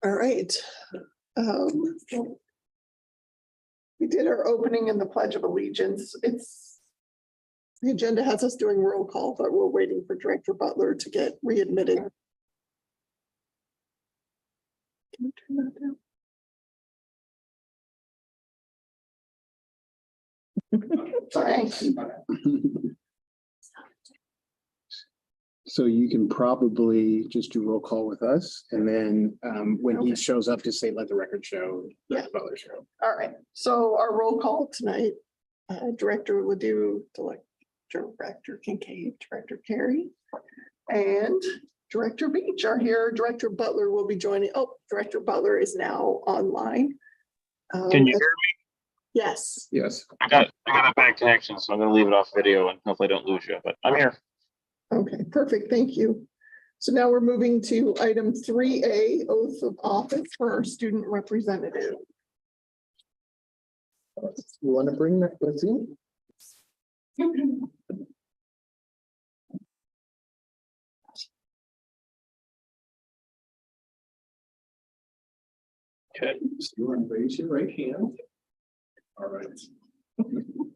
All right. Um, we did our opening and the Pledge of Allegiance. The agenda has us doing roll call, but we're waiting for Director Butler to get readmitted. Can you turn that down? Sorry. So you can probably just do roll call with us, and then when he Okay. shows up, just say, let the record show. Yeah. Butler show. All right. So our roll call tonight, Director Ledoux, Director Kincaid, Director Carey, and Director Beach are here. Director Butler will be joining. Oh, Director Butler is now online. Can you hear me? Yes. Yes. I got a bad connection, so I'm gonna leave it off video and hopefully I don't lose you, but I'm here. Okay, perfect. Thank you. So now we're moving to item 3A, oath of office for our student representative. You want to bring that with you? Okay, so you want to raise your right hand. All right.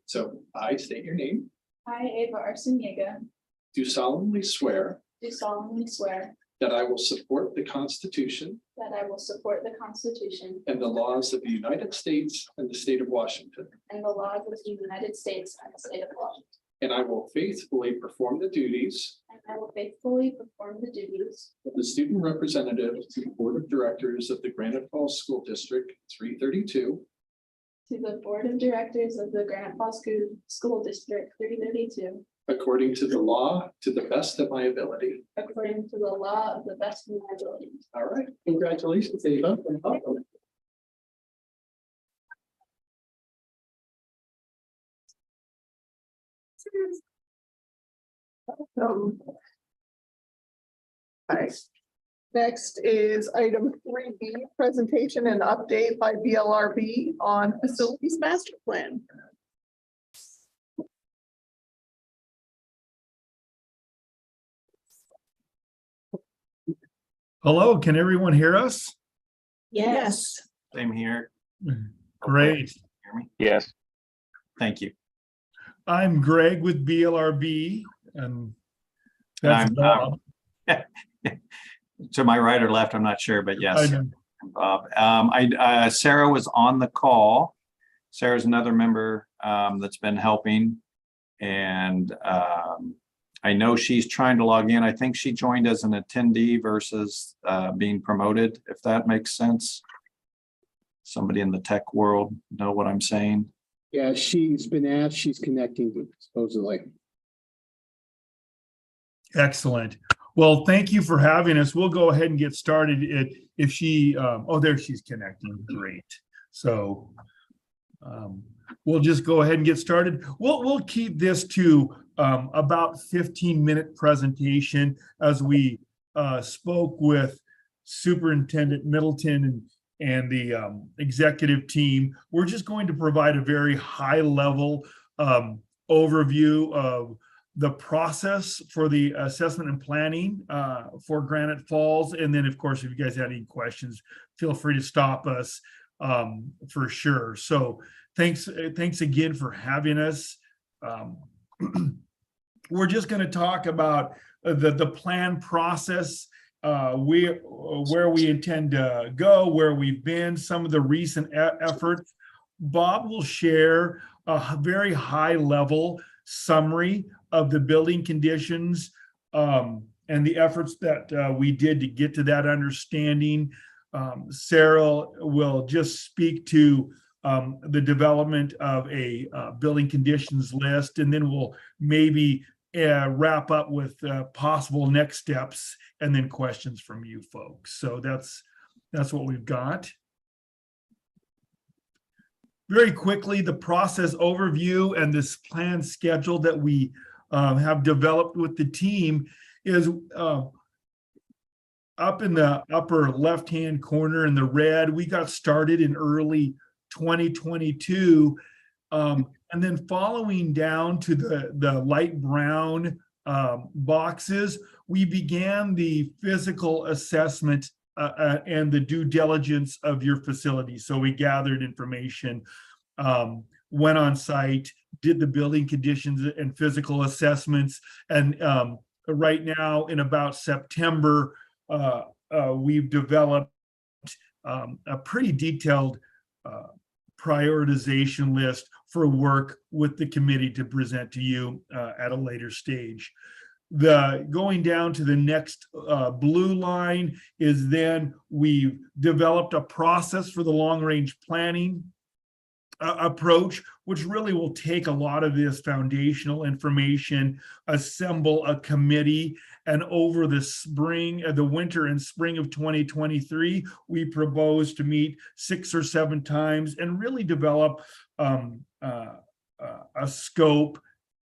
So I state your name, I, Ava Arciniega, do solemnly swear do solemnly swear that I will support the Constitution that I will support the Constitution and the laws of the United States and the state of Washington, and the laws of the United States and the state of Washington, and I will faithfully perform the duties and I will faithfully perform the duties of the student representative to the Board of Directors of the Granite Falls School District 332, to the Board of Directors of the Granite Falls School District 332, according to the law, to the best of my ability. according to the law of the best of my ability. All right, congratulations, Ava. And welcome. Nice. Next is item 3B, presentation and update by BLRB on facilities master plan. Hello, can everyone hear us? Yes. Same here. Great. Hear me? Yes. Thank you. I'm Greg with BLRB, and that's I'm, Bob. To my right or left, I'm not sure, but I yes, know. Bob. Sarah was on the call. Sarah's another member that's been helping. And I know she's trying to log in. I think she joined as an attendee versus being promoted, if that makes sense. Somebody in the tech world know what I'm saying? Yeah, she's been asked, she's connecting with supposedly. Excellent. Well, thank you for having us. We'll go ahead and get started. If she, oh, there she's connecting. Great. So we'll just go ahead and get started. We'll keep this to about 15-minute presentation as we spoke with Superintendent Middleton and the executive team. We're just going to provide a very high-level overview of the process for the assessment and planning for Granite Falls. And then, of course, if you guys have any questions, feel free to stop us for sure. So thanks again for having us. We're just going to talk about the plan process, where we intend to go, where we've been, some of the recent efforts. Bob will share a very high level summary of the building conditions and the efforts that we did to get to that understanding. Sarah will just speak to the development of a building conditions list, and then we'll maybe wrap up with possible next steps and then questions from you folks. So that's what we've got. Very quickly, the process overview and this plan schedule that we have developed with the team is up in the upper left-hand corner in the red. We got started in early 2022. And then following down to the light brown boxes, we began the physical assessment and the due diligence of your facility. So we gathered information, went on site, did the building conditions and physical assessments. And right now in about September, we've developed a pretty detailed prioritization list for work with the committee to present to you at a later stage. Going down to the next blue line is then we've developed a process for the long-range planning approach, which really will take a lot of this foundational information, assemble a committee, and over the winter and spring of 2023, we propose to meet 6 or 7 times and really develop a scope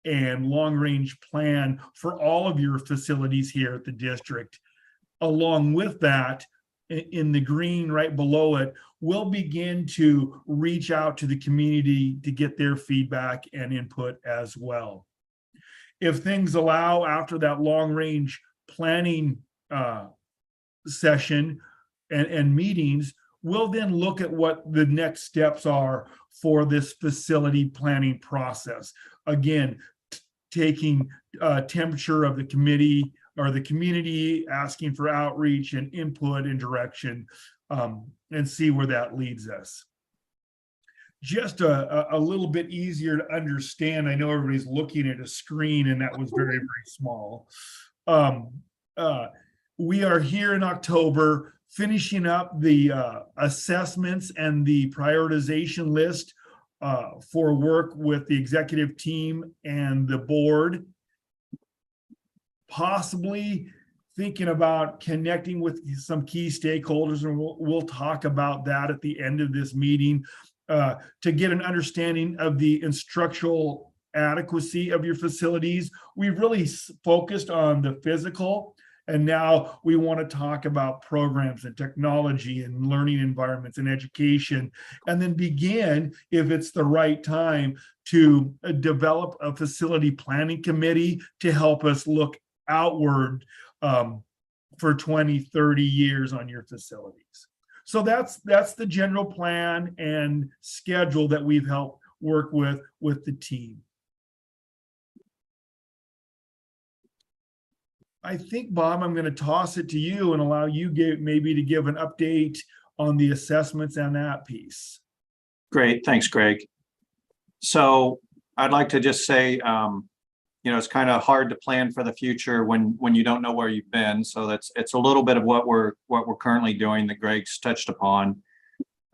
and long-range plan for all of your facilities here at the district. Along with that, in the green right below it, we'll begin to reach out to the community to get their feedback and input as well. If things allow, after that long-range planning session and meetings, we'll then look at what the next steps are for this facility planning process. Again, taking temperature of the committee or the community, asking for outreach and input and direction, and see where that leads us. Just a little bit easier to understand. I know everybody's looking at a screen and that was very, very small. We are here in October, finishing up the assessments and the prioritization list for work with the executive team and the board. Possibly thinking about connecting with some key stakeholders, and we'll talk about that at the end of this meeting to get an understanding of the instructional adequacy of your facilities. We've really focused on the physical, and now we want to talk about programs and technology and learning environments and education, and then begin, if it's the right time, to develop a facility planning committee to help us look outward for 20, 30 years on your facilities. So that's the general plan and schedule that we've helped work with the team. I think, Bob, I'm going to toss it to you and allow you maybe to give an update on the assessments and that piece. Great, thanks, Greg. So I'd like to just say, it's kind of hard to plan for the future when you don't know where you've been. So it's a little bit of what we're currently doing that Greg's touched upon.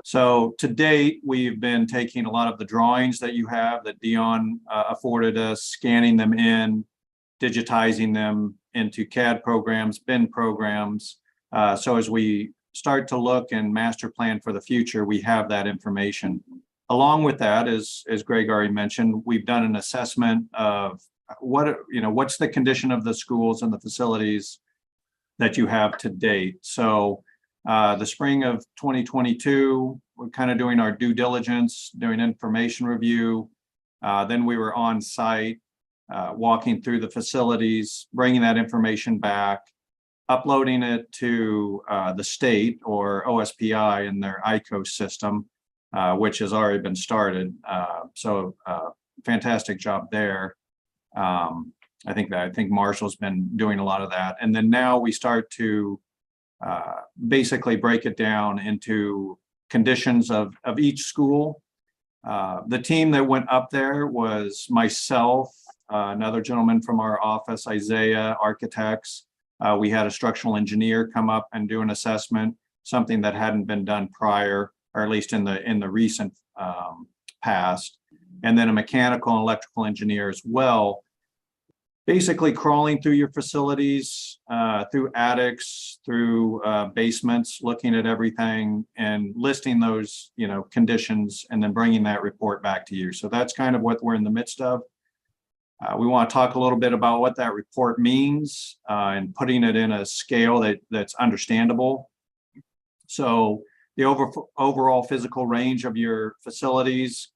So to date, we've been taking a lot of the drawings that you have that Dion afforded us, scanning them in, digitizing them into CAD programs, BIM programs. So as we start to look and master plan for the future, we have that information. Along with that, as Greg already mentioned, we've done an assessment of what's the condition of the schools and the facilities that you have to date. So the spring of 2022, we're kind of doing our due diligence, doing information review. Then we were on site, walking through the facilities, bringing that information back, uploading it to the state or OSPI in their ICO system, which has already been started. So fantastic job there. I think Marshall's been doing a lot of that. And then now we start to basically break it down into conditions of each school. The team that went up there was myself, another gentleman from our office, Isaiah, architects. We had a structural engineer come up and do an assessment, something that hadn't been done prior, or at least in the recent past. And then a mechanical and electrical engineer as well, basically crawling through your facilities, through attics, through basements, looking at everything and listing those, conditions, and then bringing that report back to you. So that's kind of what we're in the midst of. We want to talk a little bit about what that report means and putting it in a scale that's understandable. So the overall physical range of your facilities,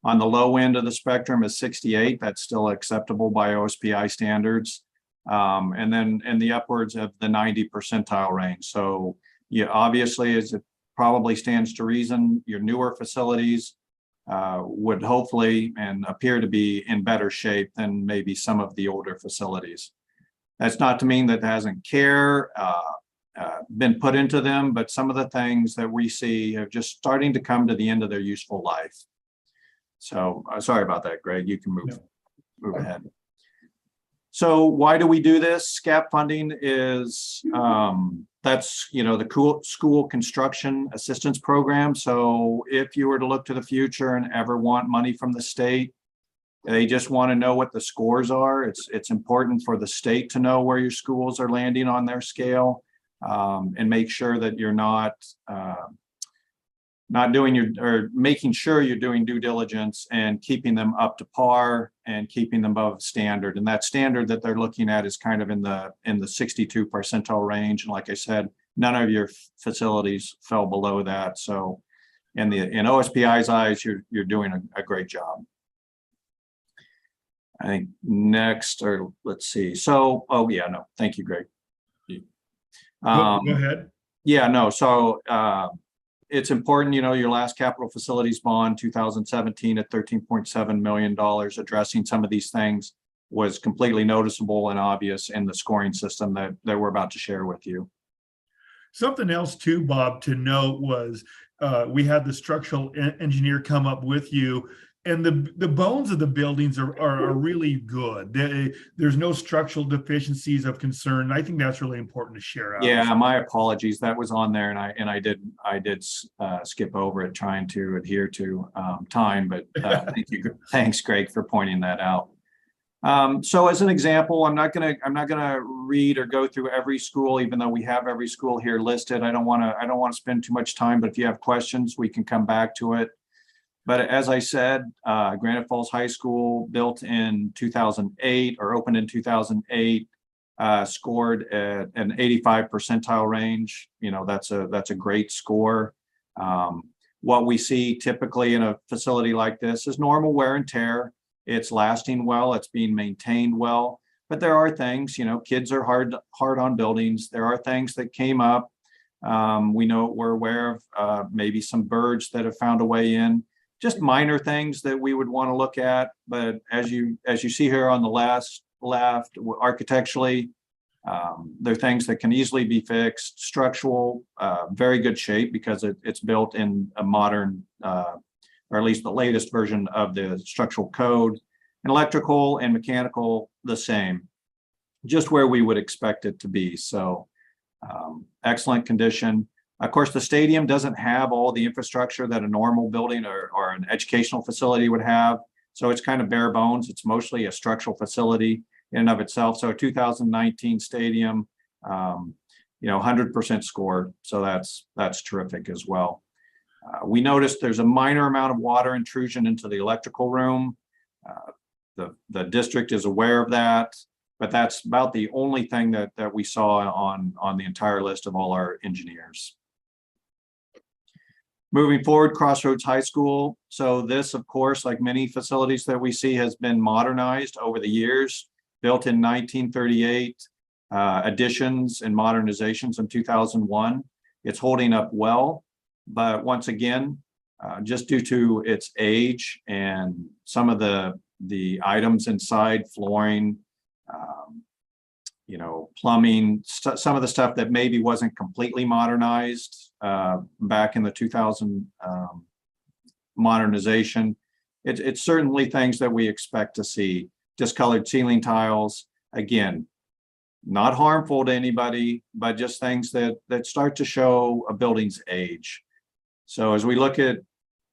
on the low end of the spectrum is 68. That's still acceptable by OSPI standards. and then in the upwards of the 90 percentile range. So yeah, obviously, as it probably stands to reason, your newer facilities would hopefully and appear to be in better shape than maybe some of the older facilities. That's not to mean that there hasn't care been put into them, but some of the things that we see are just starting to come to the end of their useful life. So sorry about that, Greg. You can move ahead. So why do we do this? SCAP funding is that's the school construction assistance program. So if you were to look to the future and ever want money from the state, they just want to know what the scores are. It's important for the state to know where your schools are landing on their scale, and make sure that you're not making sure you're doing due diligence and keeping them up to par and keeping them above standard. And that standard that they're looking at is kind of in the 62 percentile range. And like I said, none of your facilities fell below that. So in OSPI's eyes, you're doing a great job. I think next, or let's see. So, thank you, Greg. Go ahead. Yeah, no. So it's important, your last capital facilities bond 2017 at $13.7 million addressing some of these things was completely noticeable and obvious in the scoring system that we're about to share with you. Something else too, Bob, to note was we had the structural engineer come up with you, and the bones of the buildings are really good. There's no structural deficiencies of concern. And I think that's really important to share out. Yeah, my apologies. That was on there, and I did skip over it trying to adhere to time. But thank you, thanks, Greg, for pointing that out. So as an example, I'm not gonna read or go through every school, even though we have every school here listed. I don't want to spend too much time. But if you have questions, we can come back to it. But as I said, Granite Falls High School, built in 2008 or opened in 2008, scored at an 85 percentile range. That's a great score. What we see typically in a facility like this is normal wear and tear. It's lasting well, it's being maintained well. But there are things, kids are hard on buildings. There are things that came up. We're aware of maybe some birds that have found a way in. Just minor things that we would want to look at, but as you see here on the left, architecturally, there are things that can easily be fixed. Structural, very good shape because it's built in a modern, or at least the latest version of the structural code. And electrical and mechanical, the same, just where we would expect it to be. So, excellent condition. Of course, the stadium doesn't have all the infrastructure that a normal building or an educational facility would have. So it's kind of bare bones. It's mostly a structural facility in and of itself. So a 2019 stadium, 100% scored. So that's terrific as well. We noticed there's a minor amount of water intrusion into the electrical room. The district is aware of that, but that's about the only thing that we saw on the entire list of all our engineers. Moving forward, Crossroads High School. So this, of course, like many facilities that we see, has been modernized over the years. Built in 1938, additions and modernizations in 2001. It's holding up well, but once again, just due to its age and some of the items inside, flooring, plumbing, some of the stuff that maybe wasn't completely modernized back in the 2000 modernization. It's certainly things that we expect to see. Discolored ceiling tiles, again, not harmful to anybody, but just things that start to show a building's age. So as we look at,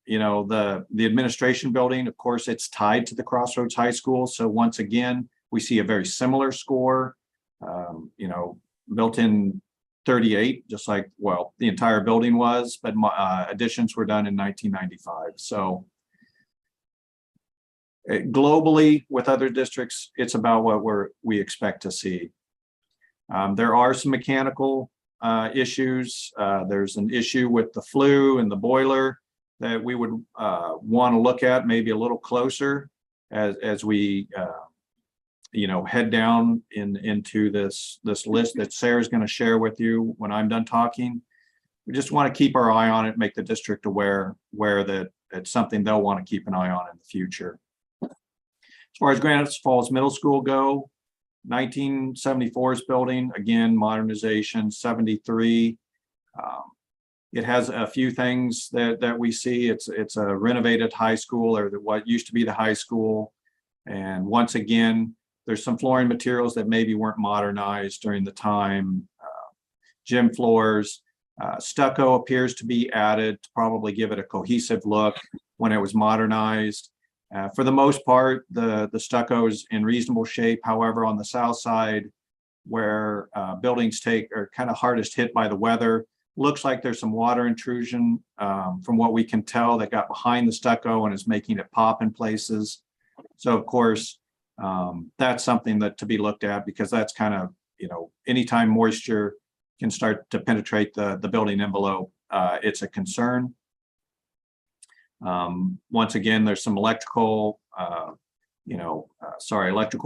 the administration building, of course, it's tied to the Crossroads High School. So once again, we see a very similar score, built in 38, just like, well, the entire building was, but additions were done in 1995. So globally, with other districts, it's about what we expect to see. There are some mechanical issues. There's an issue with the flue and the boiler that we would want to look at maybe a little closer as we head down into this list that Sarah's going to share with you when I'm done talking. We just want to keep our eye on it, make the district aware that it's something they'll want to keep an eye on in the future. As far as Granite Falls Middle School go, 1974's building, again, modernization, 73. It has a few things that we see. It's a renovated high school, or what used to be the high school. And once again, there's some flooring materials that maybe weren't modernized during the time. Gym floors, stucco appears to be added to probably give it a cohesive look when it was modernized. For the most part, the stucco is in reasonable shape. However, on the south side, where buildings are kind of hardest hit by the weather, looks like there's some water intrusion from what we can tell that got behind the stucco and is making it pop in places. So of course, that's something that to be looked at, because that's kind of, anytime moisture can start to penetrate the building envelope, it's a concern. Once again, there's some electrical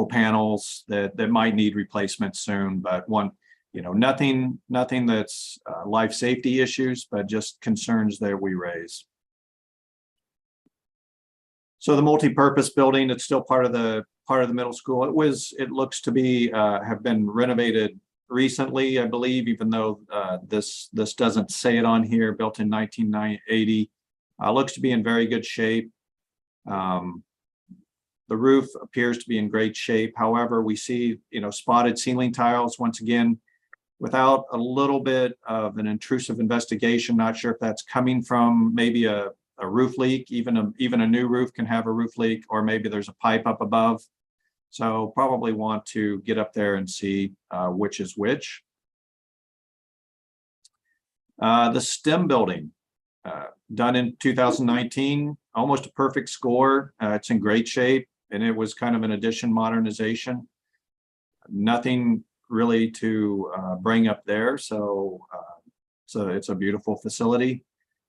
panels that might need replacement soon, but nothing that's life safety issues, but just concerns that we raise. So the multi-purpose building, it's still part of the middle school. It looks to be have been renovated recently, I believe, even though this doesn't say it on here. Built in 1980, looks to be in very good shape. The roof appears to be in great shape. However, we see spotted ceiling tiles once again. Without a little bit of an intrusive investigation, not sure if that's coming from maybe a roof leak. Even a new roof can have a roof leak, or maybe there's a pipe up above. So probably want to get up there and see which is which. The STEM building, done in 2019, almost a perfect score. It's in great shape, and it was kind of an addition modernization. Nothing really to bring up there. So it's a beautiful facility.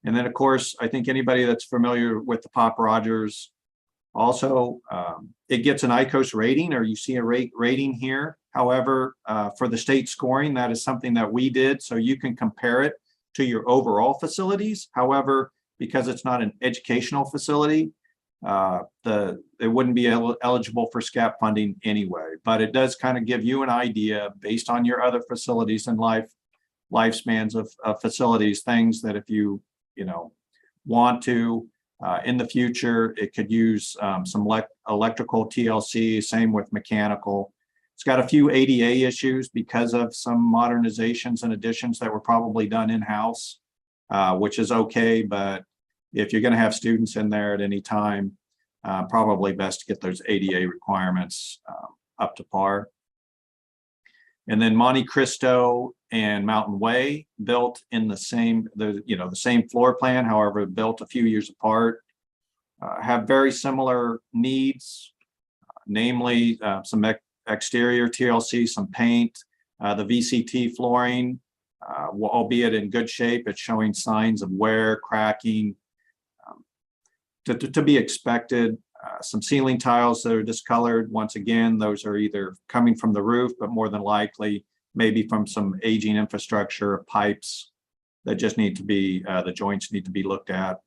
And then of course, I think anybody that's familiar with the Pop Rogers, also it gets an ICOS rating, or you see a rating here. However, for the state scoring, that is something that we did. So you can compare it to your overall facilities. However, because it's not an educational facility, it wouldn't be eligible for SCAP funding anyway, but it does kind of give you an idea based on your other facilities and lifespans of facilities, things that if you want to in the future, it could use some electrical TLC, same with mechanical. It's got a few ADA issues because of some modernizations and additions that were probably done in-house, which is okay, but if you're going to have students in there at any time, probably best to get those ADA requirements up to par. And then Monte Cristo and Mountain Way, built in the same floor plan, however, built a few years apart, have very similar needs, namely some exterior TLC, some paint, the VCT flooring, albeit in good shape. It's showing signs of wear, cracking, to be expected. Some ceiling tiles that are discolored. Once again, those are either coming from the roof, but more than likely maybe from some aging infrastructure, pipes that just need to be, the joints need to be looked at.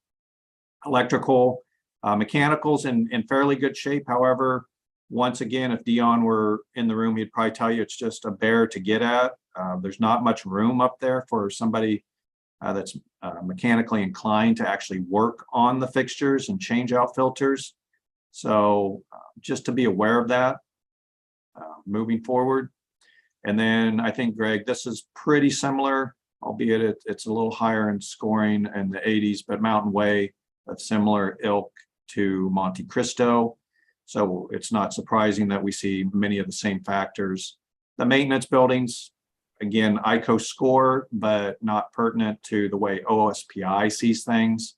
Electrical, mechanicals in fairly good shape. However, once again, if Dion were in the room, he'd probably tell you it's just a bear to get at. There's not much room up there for somebody that's mechanically inclined to actually work on the fixtures and change out filters. So just to be aware of that moving forward. And then I think, Greg, this is pretty similar, albeit it's a little higher in scoring in the 80s, but Mountain Way, of similar ilk to Monte Cristo. So it's not surprising that we see many of the same factors. The maintenance buildings, again, ICO score, but not pertinent to the way OSPI sees things.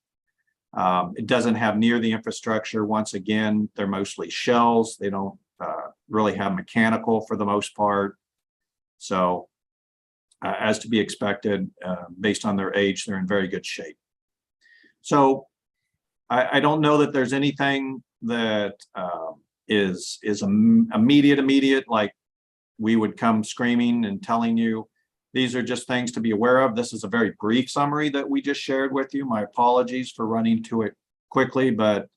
It doesn't have near the infrastructure. Once again, they're mostly shells. They don't really have mechanical for the most part. So as to be expected, based on their age, they're in very good shape. So I don't know that there's anything that is immediate, like we would come screaming and telling you. These are just things to be aware of. This is a very brief summary that we just shared with you. My apologies for running to it quickly, but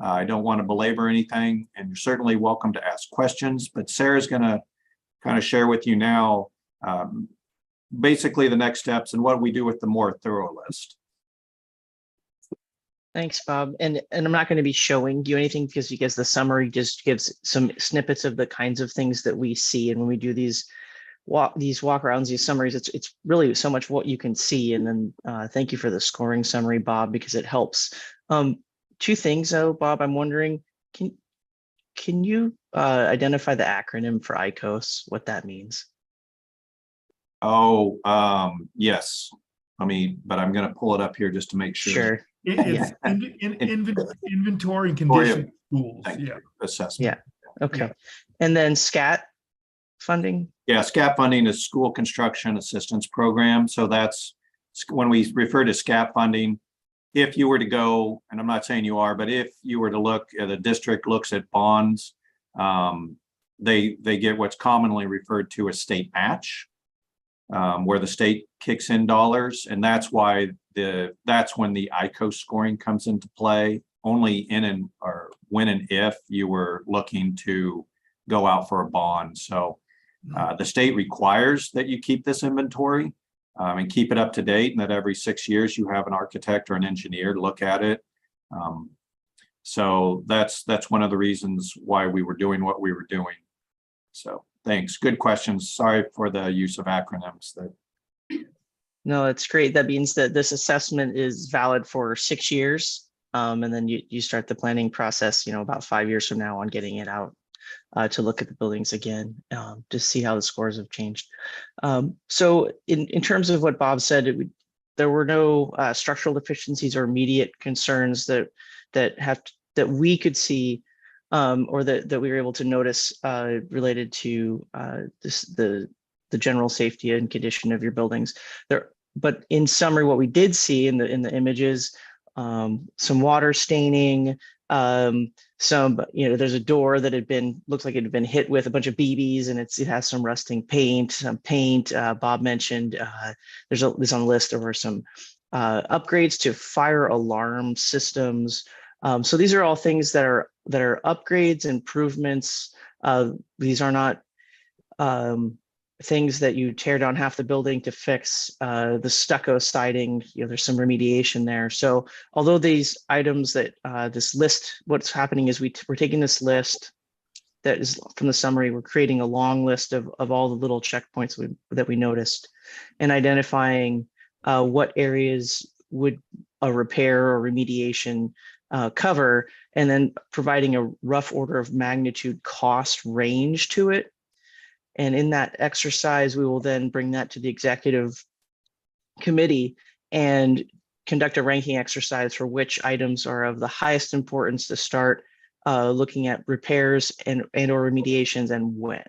I don't want to belabor anything, and you're certainly welcome to ask questions. But Sarah's going to kind of share with you now basically the next steps and what we do with the more thorough list. Thanks, Bob. And I'm not going to be showing you anything because the summary just gives some snippets of the kinds of things that we see. And when we do these walk arounds, these summaries, it's really so much what you can see. And then thank you for the scoring summary, Bob, because it helps. Two things though, Bob, I'm wondering, can you identify the acronym for ICOS, what that means? Oh, yes. But I'm going to pull it up here just to make sure. Sure. It's inventory and For you. condition tools. Thank you. Yeah. Assessment. Yeah. Okay. And then SCAT funding? Yeah, SCAP funding is School Construction Assistance Program. So that's when we refer to SCAP funding. If you were to go, and I'm not saying you are, but if you were to look at a district looks at bonds, they get what's commonly referred to as state match, where the state kicks in dollars, and that's why that's when the ICOS scoring comes into play. Only when and if you were looking to go out for a bond. So the state requires that you keep this inventory and keep it up to date, and that every 6 years you have an architect or an engineer to look at it. So that's one of the reasons why we were doing what we were doing. So thanks. Good questions. Sorry for the use of acronyms. No, that's great. That means that this assessment is valid for 6 years. And then you start the planning process, about 5 years from now on getting it out to look at the buildings again, to see how the scores have changed. So in terms of what Bob said, there were no structural deficiencies or immediate concerns that we could see or that we were able to notice related to the general safety and condition of your buildings. But in summary, what we did see in the images, some water staining, there's a door that looks like it had been hit with a bunch of BBs, and it has some rusting paint, Bob mentioned, there's on the list, there were some upgrades to fire alarm systems. So these are all things that are upgrades, improvements. These are not things that you tear down half the building to fix. The stucco siding, there's some remediation there. So although these items that this list, what's happening is we're taking this list that is from the summary, we're creating a long list of all the little checkpoints that we noticed and identifying what areas would a repair or remediation cover, and then providing a rough order of magnitude cost range to it. And in that exercise, we will then bring that to the executive committee and conduct a ranking exercise for which items are of the highest importance to start looking at repairs and or remediations and when.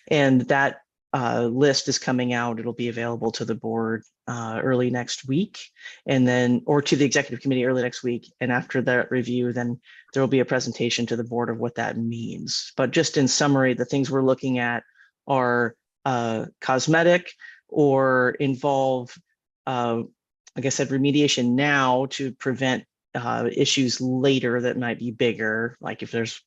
And that list is coming out. It'll be available to the board early next week, and then, or to the executive committee early next week. And after that review, then there will be a presentation to the board of what that means. But just in summary, the things we're looking at are cosmetic or involve, like I said, remediation now to prevent issues later that might be bigger. Like if there's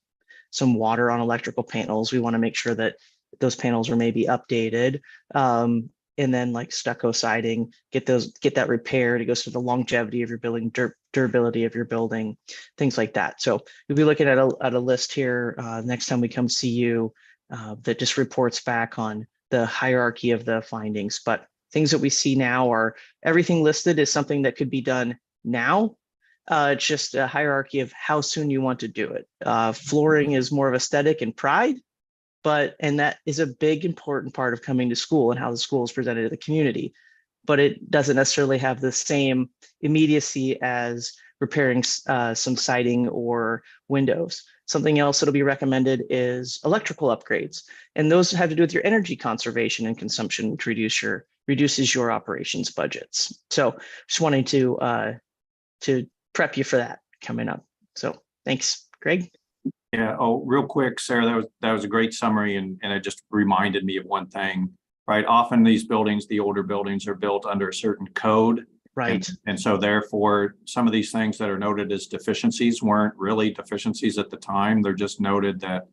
some water on electrical panels, we want to make sure that those panels are maybe updated. And then like stucco siding, get that repaired. It goes to the longevity of your building, durability of your building, things like that. So we'll be looking at a list here next time we come see you that just reports back on the hierarchy of the findings. But things that we see now are everything listed is something that could be done now. It's just a hierarchy of how soon you want to do it. Flooring is more of aesthetic and pride, and that is a big important part of coming to school and how the school is presented to the community. But it doesn't necessarily have the same immediacy as repairing some siding or windows. Something else that'll be recommended is electrical upgrades. And those have to do with your energy conservation and consumption, which reduces your operations budgets. So just wanting to prep you for that coming up. So thanks, Greg. Yeah, oh, real quick, Sarah, that was a great summary and it just reminded me of one thing, right? Often these buildings, the older buildings are built under a certain code. Right. And so therefore, some of these things that are noted as deficiencies weren't really deficiencies at the time. They're just noted that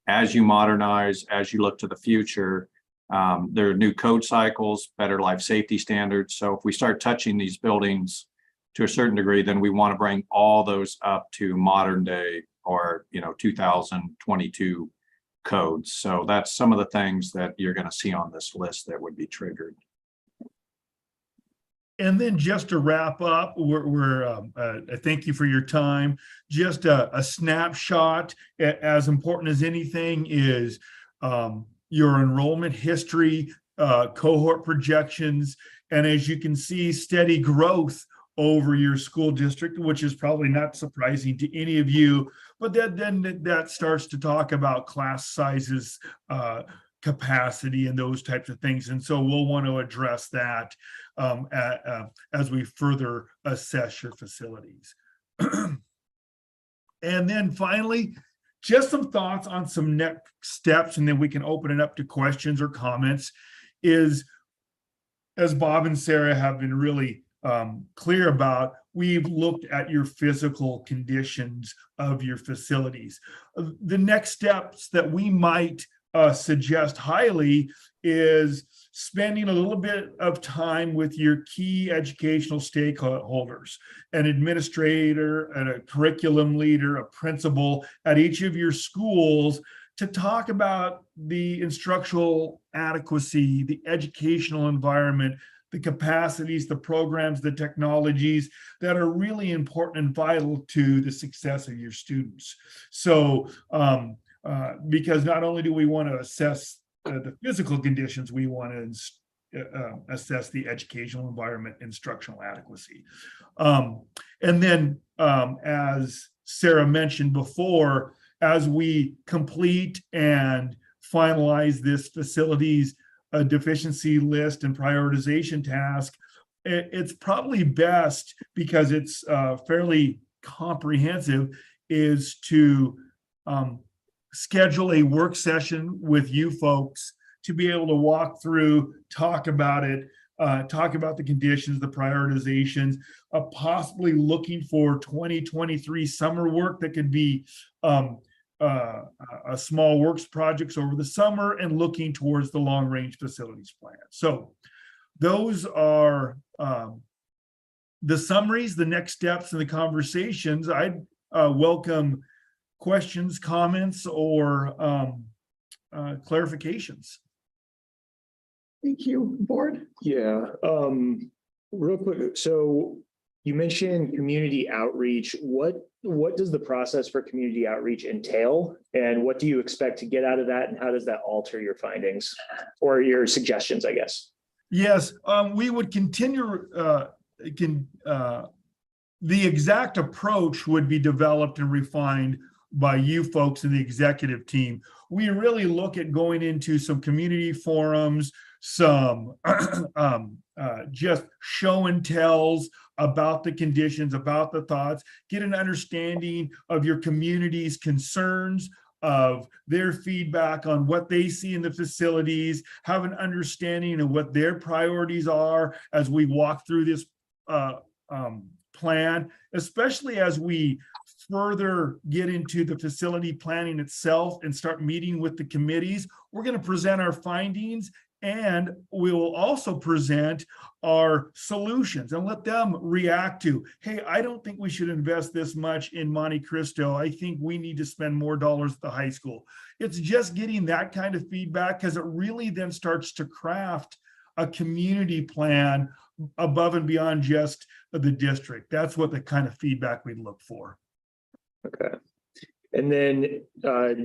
as you modernize, as you look to the future, there are new code cycles, better life safety standards. So if we start touching these buildings to a certain degree, then we want to bring all those up to modern day or, 2022 codes. So that's some of the things that you're going to see on this list that would be triggered. And then just to wrap up, thank you for your time. Just a snapshot, as important as anything is your enrollment history, cohort projections, and as you can see, steady growth over your school district, which is probably not surprising to any of you. But then that starts to talk about class sizes, capacity, and those types of things. And so we'll want to address that as we further assess your facilities. And then finally, just some thoughts on some next steps, and then we can open it up to questions or comments. Is, as Bob and Sarah have been really clear about, we've looked at your physical conditions of your facilities. The next steps that we might suggest highly is spending a little bit of time with your key educational stakeholders, an administrator, and a curriculum leader, a principal at each of your schools, to talk about the instructional adequacy, the educational environment, the capacities, the programs, the technologies that are really important and vital to the success of your students. So, because not only do we want to assess the physical conditions, we want to assess the educational environment, instructional adequacy. And then, as Sarah mentioned before, as we complete and finalize this facilities deficiency list and prioritization task, it's probably best, because it's fairly comprehensive, is to schedule a work session with you folks to be able to walk through, talk about it, talk about the conditions, the prioritizations, possibly looking for 2023 summer work that could be a small works projects over the summer, and looking towards the long range facilities plan. So those are the summaries, the next steps, and the conversations. I'd welcome questions, comments, or clarifications. Thank you, board. Yeah, real quick. So you mentioned community outreach. What does the process for community outreach entail? And what do you expect to get out of that? And how does that alter your findings or your suggestions, I guess? Yes, we would continue, the exact approach would be developed and refined by you folks in the executive team. We really look at going into some community forums, some just show and tells about the conditions, about the thoughts, get an understanding of your community's concerns, of their feedback on what they see in the facilities, have an understanding of what their priorities are as we walk through this plan, especially as we further get into the facility planning itself and start meeting with the committees. We're going to present our findings, and we will also present our solutions and let them react to, hey, I don't think we should invest this much in Monte Cristo. I think we need to spend more dollars at the high school. It's just getting that kind of feedback, because it really then starts to craft a community plan above and beyond just the district. That's what the kind of feedback we'd look for. Okay. And then I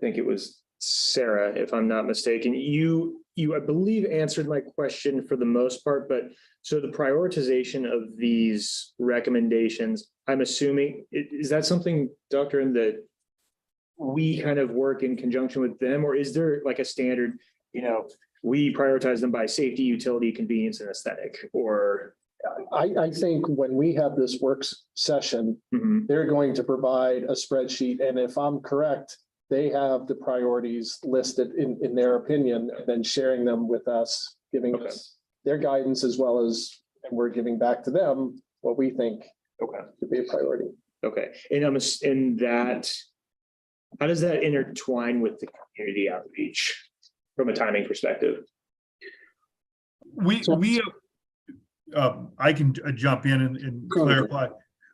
think it was Sarah, if I'm not mistaken, you I believe answered my question for the most part, but so the prioritization of these recommendations, I'm assuming, is that something, Dr. and that we kind of work in conjunction with them, or is there like a standard, we prioritize them by safety, utility, convenience, and aesthetic, or I think when we have this session, Mhm. they're going to provide a spreadsheet, and if I'm correct, they have the priorities listed in their opinion, and then sharing them with us, giving Okay. us their guidance as well as, and we're giving back to them what we think Okay. should be a priority. Okay, and how does that intertwine with the community outreach from a timing perspective? I can jump in and clarify.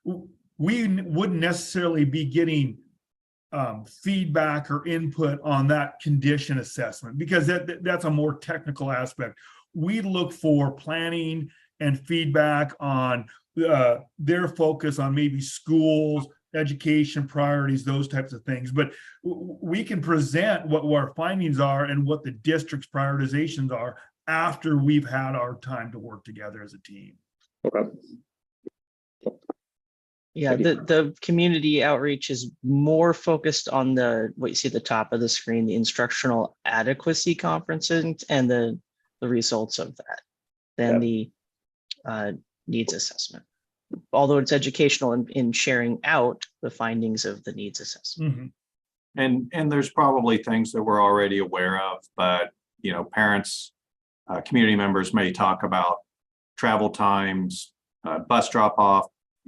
We wouldn't necessarily be getting feedback or input on that condition assessment because that's a more technical aspect. We look for planning and feedback on their focus on maybe schools, education priorities, those types of things. But we can present what our findings are and what the district's prioritizations are after we've had our time to work together as a team. Okay. Yeah, the community outreach is more focused on what you see at the top of the screen, the instructional adequacy conferences and the results of that than the needs assessment. Although it's educational in sharing out the findings of the needs assessment. Mhm. And there's probably things that we're already aware of, but parents, community members may talk about travel times, bus drop off,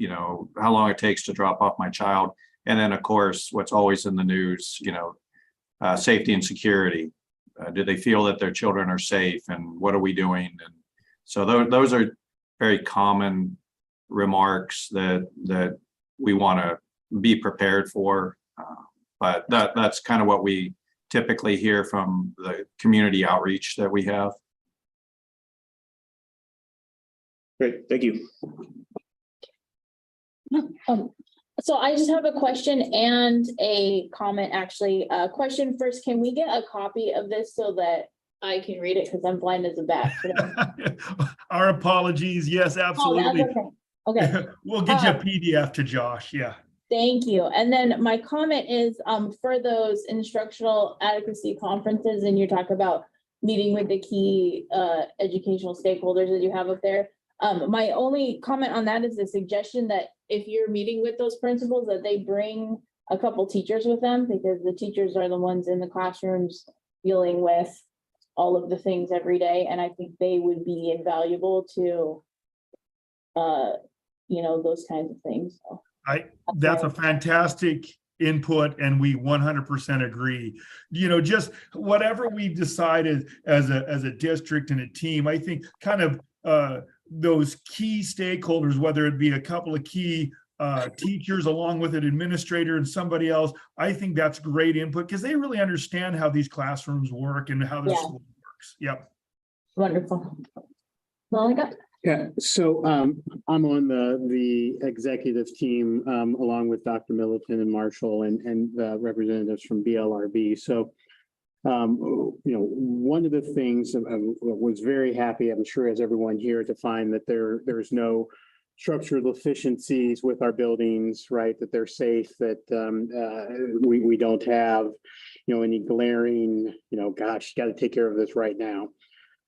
how long it takes to drop off my child. And then of course, what's always in the news, safety and security. Do they feel that their children are safe and what are we doing? And so those are very common remarks that we want to be prepared for. But that's kind of what we typically hear from the community outreach that we have. Great, thank you. So I just have a question and a comment, actually. Question first, can we get a copy of this so that I can read it because I'm blind as a bat? Our apologies. Yes, absolutely. Oh, that's okay. We'll get you a PDF to Josh. Yeah. Thank you. And then my comment is for those instructional adequacy conferences, and you talk about meeting with the key educational stakeholders that you have up there. My only comment on that is the suggestion that if you're meeting with those principals, that they bring a couple teachers with them, because the teachers are the ones in the classrooms dealing with all of the things every day. And I think they would be invaluable to, those kinds of things. So That's a fantastic input, and we 100% agree. Just whatever we decided as a district and a team, I think kind of those key stakeholders, whether it be a couple of key teachers along with an administrator and somebody else, I think that's great input because they really understand how these classrooms work and how the school works. Yep. Wonderful. Well, I got. Yeah, so I'm on the executive team along with Dr. Middleton and Marshall and representatives from BLRB. So, one of the things I was very happy, I'm sure as everyone here, to find that there's no structural deficiencies with our buildings, right? That they're safe, that we don't have, any glaring, gosh, you got to take care of this right now.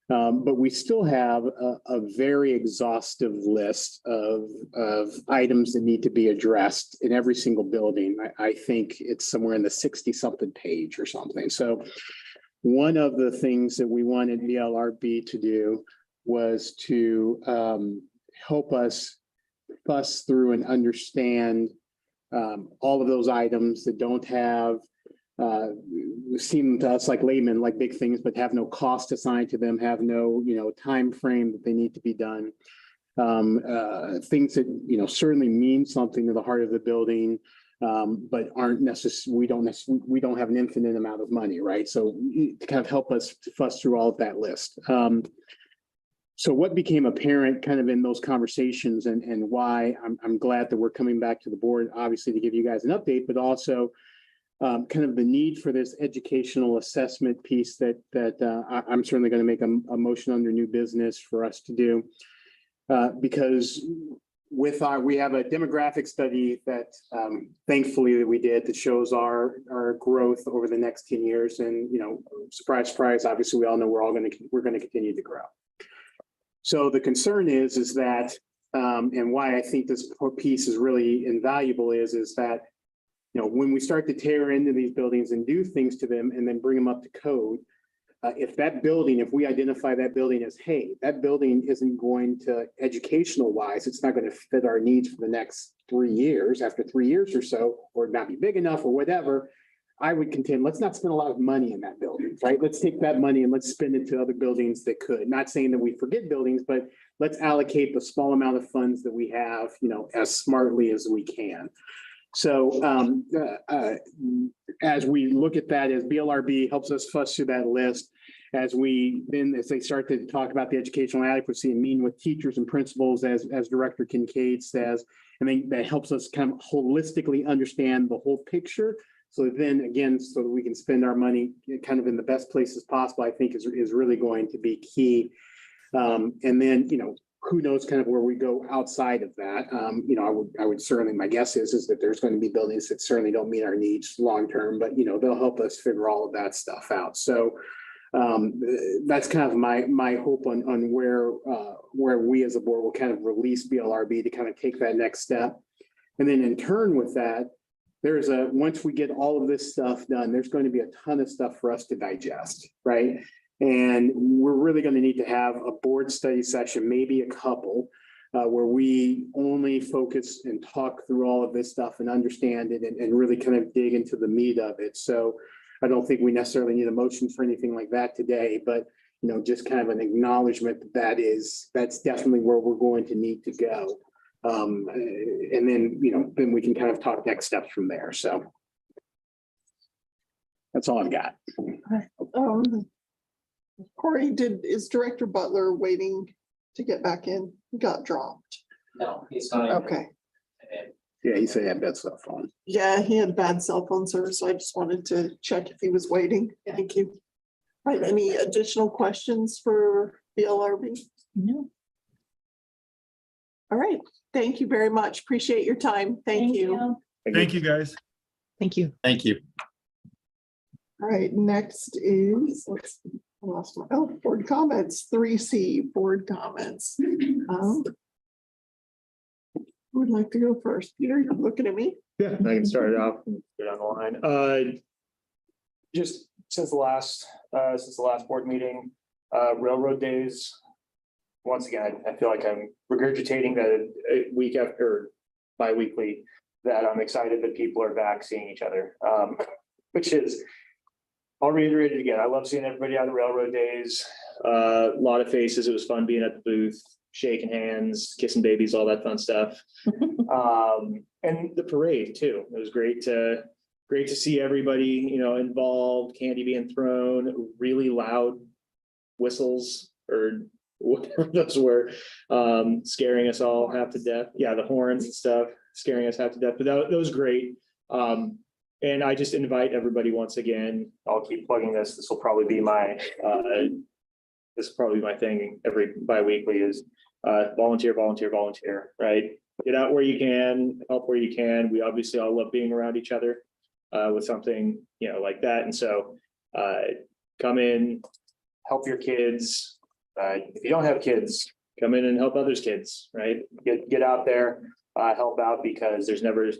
But we still have a very exhaustive list of items that need to be addressed in every single building. I think it's somewhere in the 60-something page or something. So one of the things that we wanted BLRB to do was to help us fuss through and understand all of those items that don't have seem to us like laymen, like big things, but have no cost assigned to them, have no, time frame that they need to be done. Things that, certainly mean something to the heart of the building, but aren't necessarily, we don't have an infinite amount of money, right? So to kind of help us fuss through all of that list. So what became apparent kind of in those conversations and why I'm glad that we're coming back to the board, obviously to give you guys an update, but also kind of the need for this educational assessment piece that I'm certainly going to make a motion under new business for us to do, because we have a demographic study that thankfully that we did that shows our growth over the next 10 years, and surprise, surprise, obviously we all know we're going to continue to grow. So the concern is that, and why I think this piece is really invaluable is that, when we start to tear into these buildings and do things to them and then bring them up to code, if we identify that building as, hey, that building isn't going to, educational wise, it's not going to fit our needs for the next 3 years, after 3 years or so, or not be big enough or whatever, I would contend, let's not spend a lot of money in that building, right? Let's take that money and let's spend it to other buildings that could. Not saying that we forget buildings, but let's allocate the small amount of funds that we have, as smartly as we can. So as we look at that, as BLRB helps us fuss through that list, as they start to talk about the educational adequacy and meeting with teachers and principals, as Director Kincaid says, I think that helps us kind of holistically understand the whole picture. So then again, so that we can spend our money kind of in the best places possible, I think is really going to be key. And then, who knows kind of where we go outside of that. I would certainly, my guess is that there's going to be buildings that certainly don't meet our needs long-term, but they'll help us figure all of that stuff out. So that's kind of my hope on where we as a board will kind of release BLRB to kind of take that next step. And then in turn with that, once we get all of this stuff done, there's going to be a ton of stuff for us to digest, right? And we're really going to need to have a board study session, maybe a couple, where we only focus and talk through all of this stuff and understand it and really kind of dig into the meat of it. So I don't think we necessarily need a motion for anything like that today, but just kind of an acknowledgement that's definitely where we're going to need to go. And then, then we can kind of talk next steps from there. So that's all I've got. Corey, is Director Butler waiting to get back in? He got dropped. No, he's not. Okay. Yeah, he said he had bad cell phone. Yeah, he had bad cell phone service, so I just wanted to check if he was waiting. Thank you. All right, any additional questions for BLRB? No. All right, thank you very much. Appreciate your time. Thank you. Thank you, guys. Thank you. Thank you. All right, next is, I lost my, board comments, 3C, board comments. Who would like to go first? Peter, you're looking at me. Yeah, I can start it off and get on the line. Just since the last board meeting, railroad days. Once again, I feel like I'm regurgitating that week after, or bi-weekly, that I'm excited that people are back seeing each other. Which is, I'll reiterate it again. I love seeing everybody on the railroad days. A lot of faces. It was fun being at the booth, shaking hands, kissing babies, all that fun stuff. And the parade too. It was great to see everybody, involved, candy being thrown, really loud whistles or whatever those were, scaring us all half to death. Yeah, the horns and stuff, scaring us half to death. But that was great. And I just invite everybody once again. I'll keep plugging this. This will probably be my thing every bi-weekly is volunteer, right? Get out where you can, help where you can. We obviously all love being around each other with something, like that. And so come in, help your kids. If you don't have kids, come in and help others' kids, right? Get out there, help out, because there's never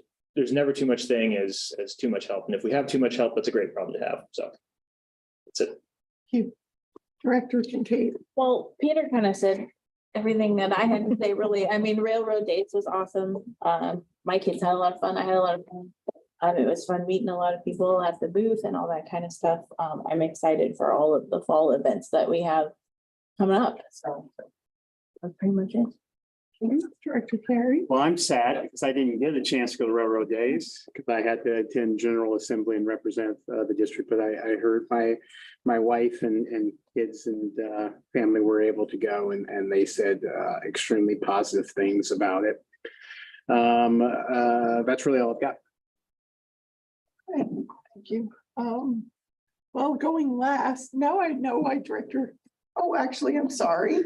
too much thing as too much help. And if we have too much help, that's a great problem to have. So that's it. Thank you. Director Kincaid. Well, Peter kind of said everything that I had to say, really. I mean, railroad dates was awesome. My kids had a lot of fun. I had a lot of fun. It was fun meeting a lot of people at the booth and all that kind of stuff. I'm excited for all of the fall events that we have coming up. So that's pretty much it. Director Carey. Well, I'm sad because I didn't get a chance to go to railroad days because I had to attend General Assembly and represent the district. But I heard my wife and kids and family were able to go, and they said extremely positive things about it. That's really all I've got. Thank you. Well, going last, now I know why Director. Oh, actually, I'm sorry.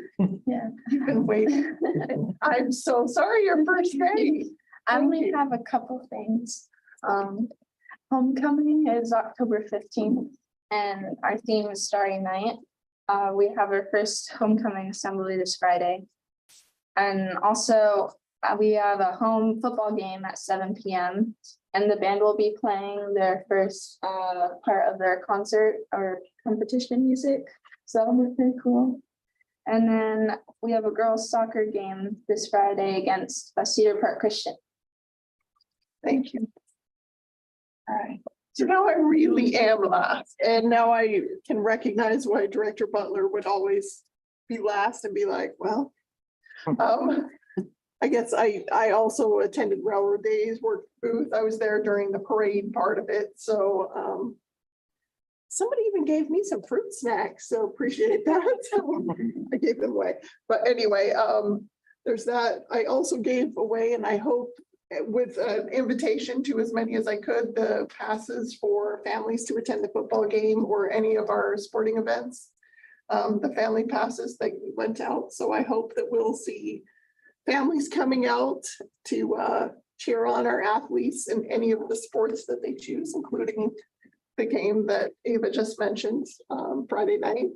Yeah. You've been waiting. I'm so sorry, your first day. I only have a couple things. Homecoming is October 15th and our theme is Starry Night. We have our first homecoming assembly this Friday. And also, we have a home football game at 7 p.m. And the band will be playing their first part of their concert or competition music. So that'll be pretty cool. And then we have a girls' soccer game this Friday against Cedar Park Christian. Thank you. All right, so now I really am last, and now I can recognize why Director Butler would always be last and be like, well, I guess I also attended Railroad Days, worked booth. I was there during the parade part of it, so somebody even gave me some fruit snacks, so appreciate that. I gave them away, but anyway, there's that. I also gave away, and I hope with an invitation to as many as I could, the passes for families to attend the football game or any of our sporting events. The family passes that went out. So I hope that we'll see families coming out to cheer on our athletes in any of the sports that they choose, including the game that Ava just mentioned Friday night,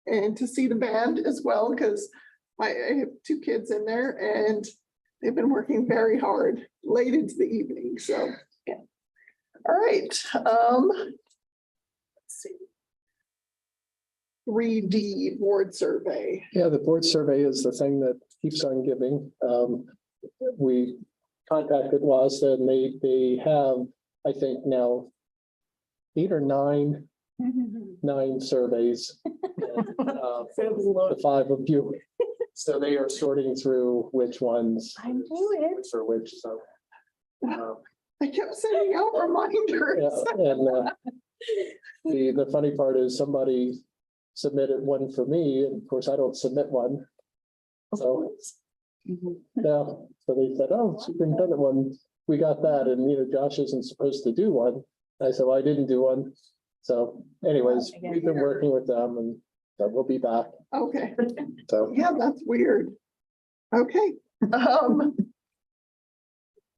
and to see the band as well, because I have 2 kids in there and they've been working very hard late into the evening, so, yeah. All right, let's see. 3D board survey. Yeah, the board survey is the thing that keeps on giving. We contacted WASDA and they have, I think now, 8 or 9 surveys. The 5 of you. So they are sorting through which ones. I knew it. For which, so. I kept sending out reminders. Yeah, and the funny part is somebody submitted one for me, and of course I don't submit one. So, yeah, so they said, oh, superintendent one, we got that, and Josh isn't supposed to do one. I said, well, I didn't do one. So anyways, we've been working with them, and so we'll be back. Okay, So yeah, that's weird. Okay.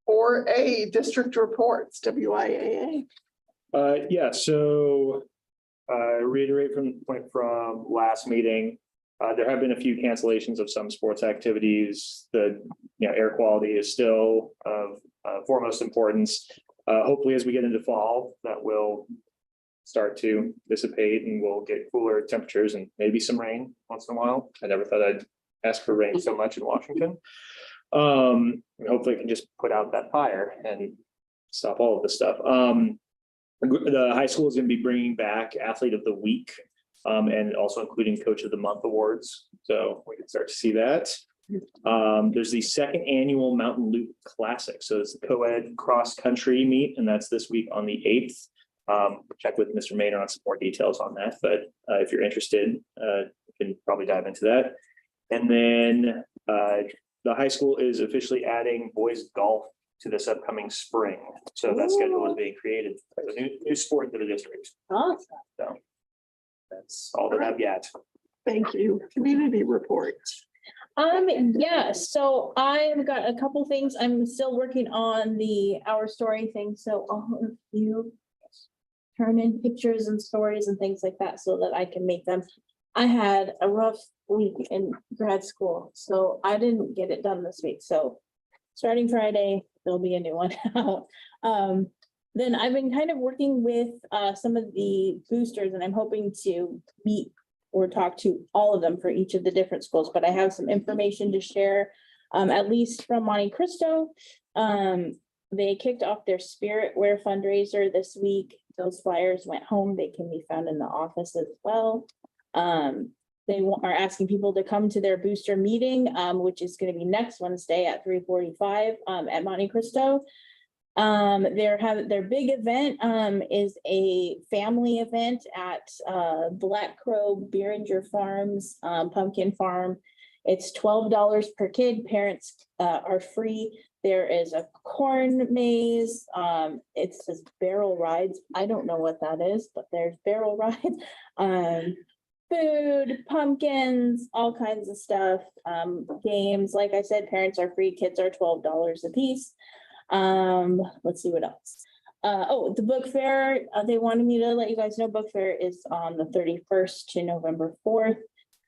4A district reports, WIAA. Yeah, so reiterate from the point from last meeting, there have been a few cancellations of some sports activities. The air quality is still of foremost importance. Hopefully, as we get into fall, that will start to dissipate and we'll get cooler temperatures and maybe some rain once in a while. I never thought I'd ask for rain so much in Washington. And hopefully, it can just put out that fire and stop all of this stuff. The high school is going to be bringing back Athlete of the Week and also including Coach of the Month awards. So we can start to see that. There's the 2nd annual Mountain Loop Classic. So it's the co-ed cross country meet, and that's this week on the 8th. Check with Mr. Maynard on some more details on that. But if you're interested, you can probably dive into that. And then the high school is officially adding boys golf to this upcoming spring. So that schedule is being created as a new sport to the district. Awesome. So that's all that I've got. Thank you. Community report. Yeah, so I've got a couple things. I'm still working on the Our Story thing, so I'll have you turn in pictures and stories and things like that so that I can make them. I had a rough week in grad school, so I didn't get it done this week. So starting Friday, there'll be a new one out. Then I've been kind of working with some of the boosters, and I'm hoping to meet or talk to all of them for each of the different schools, but I have some information to share, at least from Monte Cristo. They kicked off their Spirit Wear fundraiser this week. Those flyers went home. They can be found in the office as well. They are asking people to come to their booster meeting, which is going to be next Wednesday at 3:45 at Monte Cristo. Their big event is a family event at Black Crow Behringer Farms Pumpkin Farm. It's $12 per kid. Parents are free. There is a corn maze. It says barrel rides. I don't know what that is, but there's barrel rides. Food, pumpkins, all kinds of stuff. Games, like I said, parents are free. Kids are $12 a piece. Let's see what else. Oh, the book fair, they wanted me to let you guys know, book fair is on the 31st to November 4th.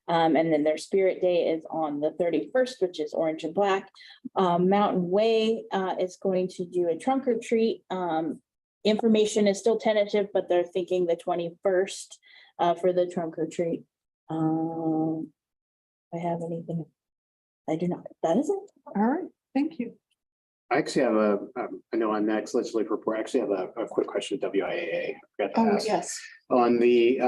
And then their spirit day is on the 31st, which is orange and black. Mountain Way is going to do a trunk or treat. Information is still tentative, but they're thinking the 21st for the trunk or treat. I have anything? I do not. That is it. All right, thank you. I actually have I know on next legislative report, I actually have a quick question to WIAA. I forgot to Oh, ask. yes. On the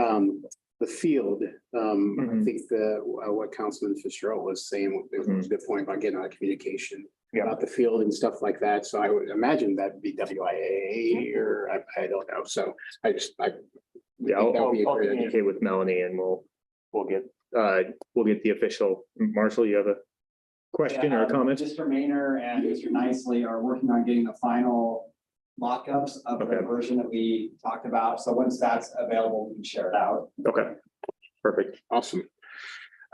field, I Mhm. think what Councilman Fitzgerald was saying, it was a good point about getting out of communication Yeah. about the field and stuff like that. So I would imagine that'd be WIAA or I don't know. So I Yeah, think that would be a I'll great idea. communicate with Melanie and we'll get the official. Marshall, you have a question or a comment? Mr. Maynor and Mr. Nicely are working on getting the final mock-ups of the Okay. version that we talked about. So once that's available, we can share it out. Okay, perfect. Awesome.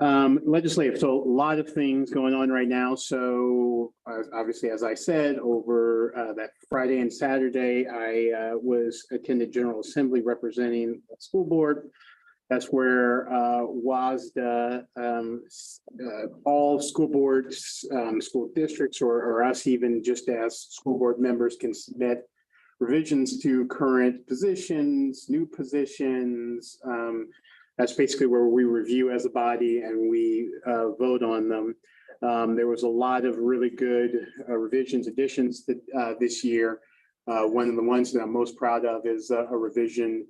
Legislative, so a lot of things going on right now. So obviously, as I said, over that Friday and Saturday, I attended General Assembly representing the school board. That's where WASDA, all school boards, school districts, or us even just as school board members can submit revisions to current positions, new positions. That's basically where we review as a body and we vote on them. There was a lot of really good revisions, additions to this year. One of the ones that I'm most proud of is a revision,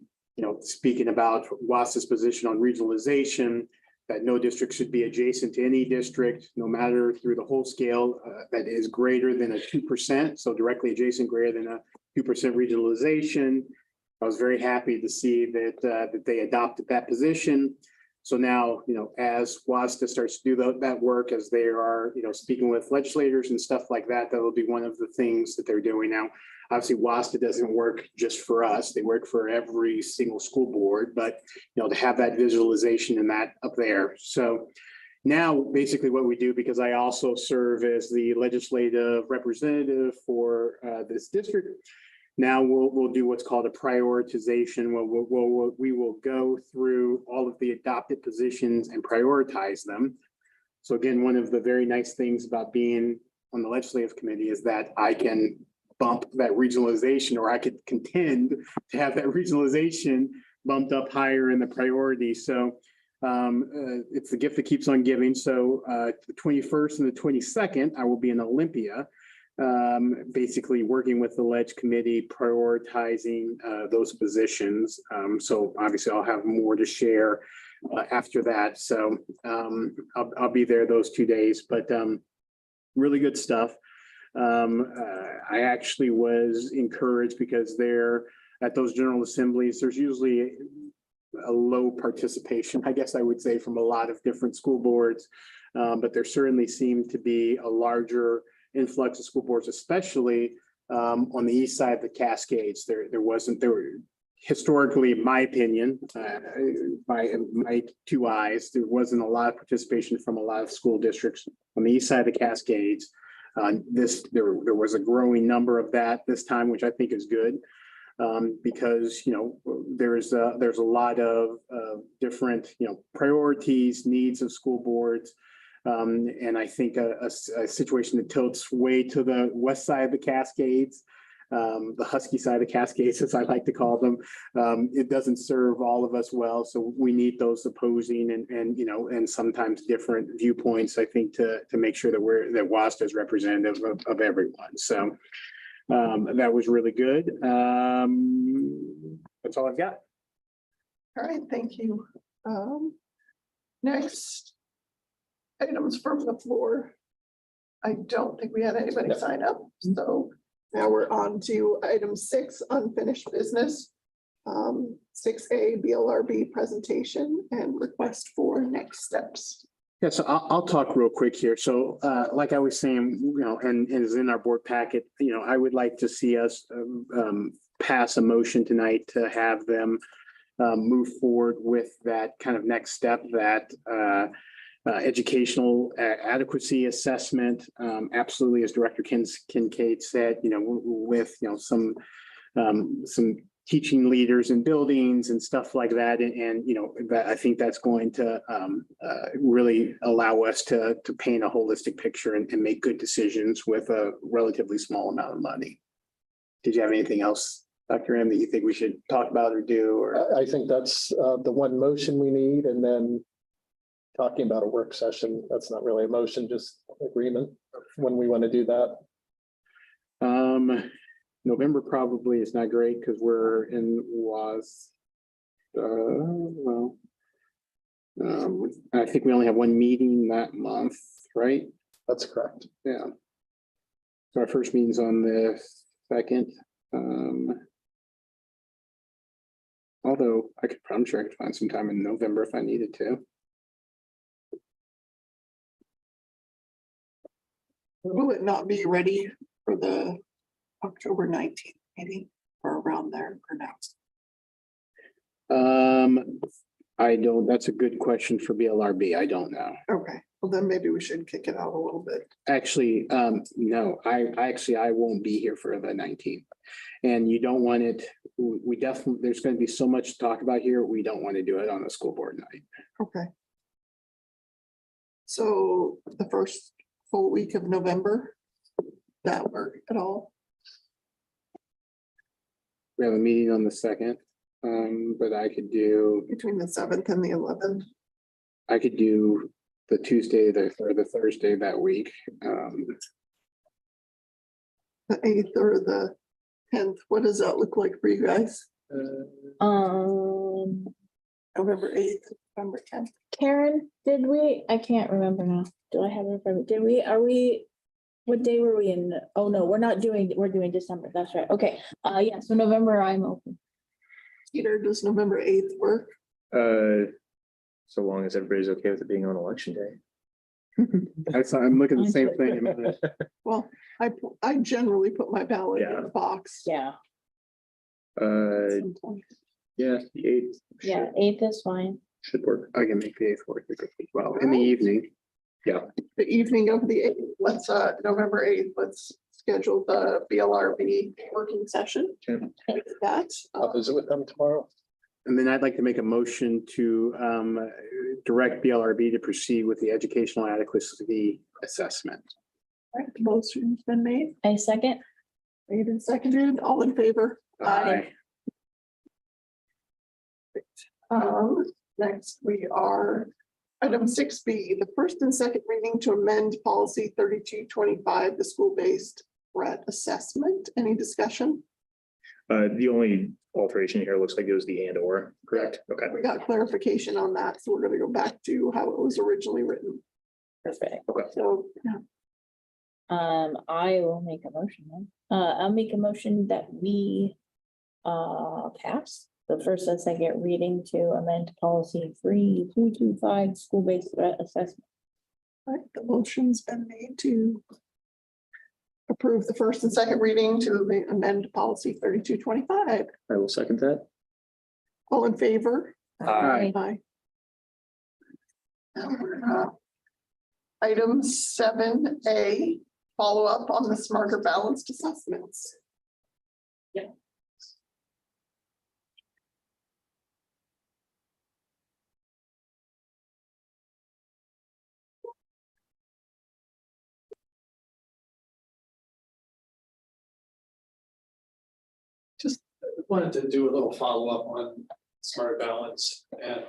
speaking about WASDA's position on regionalization, that no district should be adjacent to any district, no matter through the whole scale, that is greater than a 2%. So directly adjacent greater than a 2% regionalization. I was very happy to see that they adopted that position. So now, as WASDA starts to do that work, as they are, speaking with legislators and stuff like that, that will be one of the things that they're doing now. Obviously, WASDA doesn't work just for us. They work for every single school board, but, to have that visualization and that up there. So now basically what we do, because I also serve as the legislative representative for this district, now we'll do what's called a prioritization. We will go through all of the adopted positions and prioritize them. So again, one of the very nice things about being on the legislative committee is that I can bump that regionalization, or I could contend to have that regionalization bumped up higher in the priority. So it's the gift that keeps on giving. So the 21st and the 22nd, I will be in Olympia, basically working with the Ledge Committee, prioritizing those positions. So obviously I'll have more to share after that. So I'll be there those 2 days, but really good stuff. I actually was encouraged because there at those general assemblies, there's usually a low participation, I guess I would say, from a lot of different school boards. But there certainly seemed to be a larger influx of school boards, especially on the east side of the Cascades. There were historically, in my opinion, my two eyes, there wasn't a lot of participation from a lot of school districts on the east side of the Cascades. There was a growing number of that this time, which I think is good. Because there's a lot of different priorities, needs of school boards. And I think a situation that tilts way to the west side of the Cascades, the Husky side of the Cascades, as I like to call them, it doesn't serve all of us well. So we need those opposing and sometimes different viewpoints, I think, to make sure that WASDA is representative of everyone. So that was really good. That's all I've got. All right, thank you. Next, items from the floor. I don't think we had anybody sign up, so now we're on to item 6, unfinished business. 6A BLRB presentation and request for next steps. Yeah, so I'll talk real quick here. So like I was saying, and is in our board packet, I would like to see us pass a motion tonight to have them move forward with that kind of next step, that educational adequacy assessment. Absolutely, as Director Kincaid said, with some some teaching leaders in buildings and stuff like that. And you know, that I think that's going to really allow us to paint a holistic picture and make good decisions with a relatively small amount of money. Did you have anything else, Dr. M, that you think we should talk about or do? Or I think that's the one motion we need, and then talking about a work session, that's not really a motion, just agreement when we want to do that. November probably is not great because we're in I think we only have one meeting that month, right? That's correct. Yeah. So our first meeting's on the 2nd. Although I'm sure I could find some time in November if I needed to. Will it not be ready for the October 19th meeting or around there pronounced? I don't, that's a good question for BLRB. I don't know. Okay, well then maybe we should kick it out a little bit. Actually, no, I won't be here for the 19th. And you don't want it, we definitely, there's going to be so much to talk about here. We don't want to do it on a school board night. Okay. So the first full week of November, that work at all? We have a meeting on the 2nd, but I could do, Between the 7th and the 11th? I could do the Tuesday, or the Thursday that week. The 8th or the 10th, what does that look like for you guys? November 8th, November 10th. Karen, did we, I can't remember now. Do I have it in front of me? Did we, are we, what day were we in? Oh, no, we're doing December. That's right. Okay. Yeah, so November, I'm open. Peter, does November 8th work? So long as everybody's okay with it being on election day. I'm looking at the same thing. Well, I generally put my ballot in the box. Yeah, Yeah, the 8th. yeah, 8th is fine. Should work. I can make the 8th work as well in the evening. The evening of the 8th, let's November 8th, let's schedule the BLRB working session. Okay. With that, I'll visit with them tomorrow. And then I'd like to make a motion to direct BLRB to proceed with the educational adequacy assessment. right, the motion's been made, A second? made and seconded, all in favor? Aye. Next, we are item 6B, the first and second reading to amend policy 3225, the school-based threat assessment. Any discussion? The only alteration here looks like it was the and/or, correct? Okay. We got clarification on that, so we're gonna go back to how it was originally written. Perfect. Okay. So, yeah, I will make a motion then. I'll make a motion that we pass the first and second reading to amend policy 3225, school-based threat assessment. all right, the motion's been made to approve the first and second reading to amend policy 3225. I will second that. All in favor? Aye. Aye. Now we're, item 7A, follow up on the smarter balanced assessments. Just wanted to do a little follow-up on smart balance, and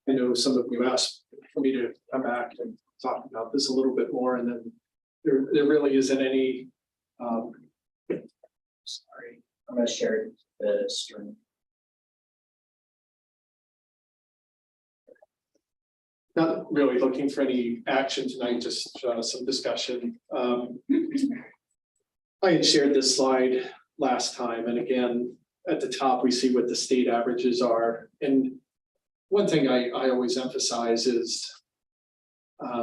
I know some of you asked for me to come back and talk about this a little bit more, and then there really isn't any. Sorry, I'm gonna share the screen. not really looking for any action tonight, just some discussion. I had shared this slide last time, and again, at the top, we see what the state averages are. And one thing I always emphasize is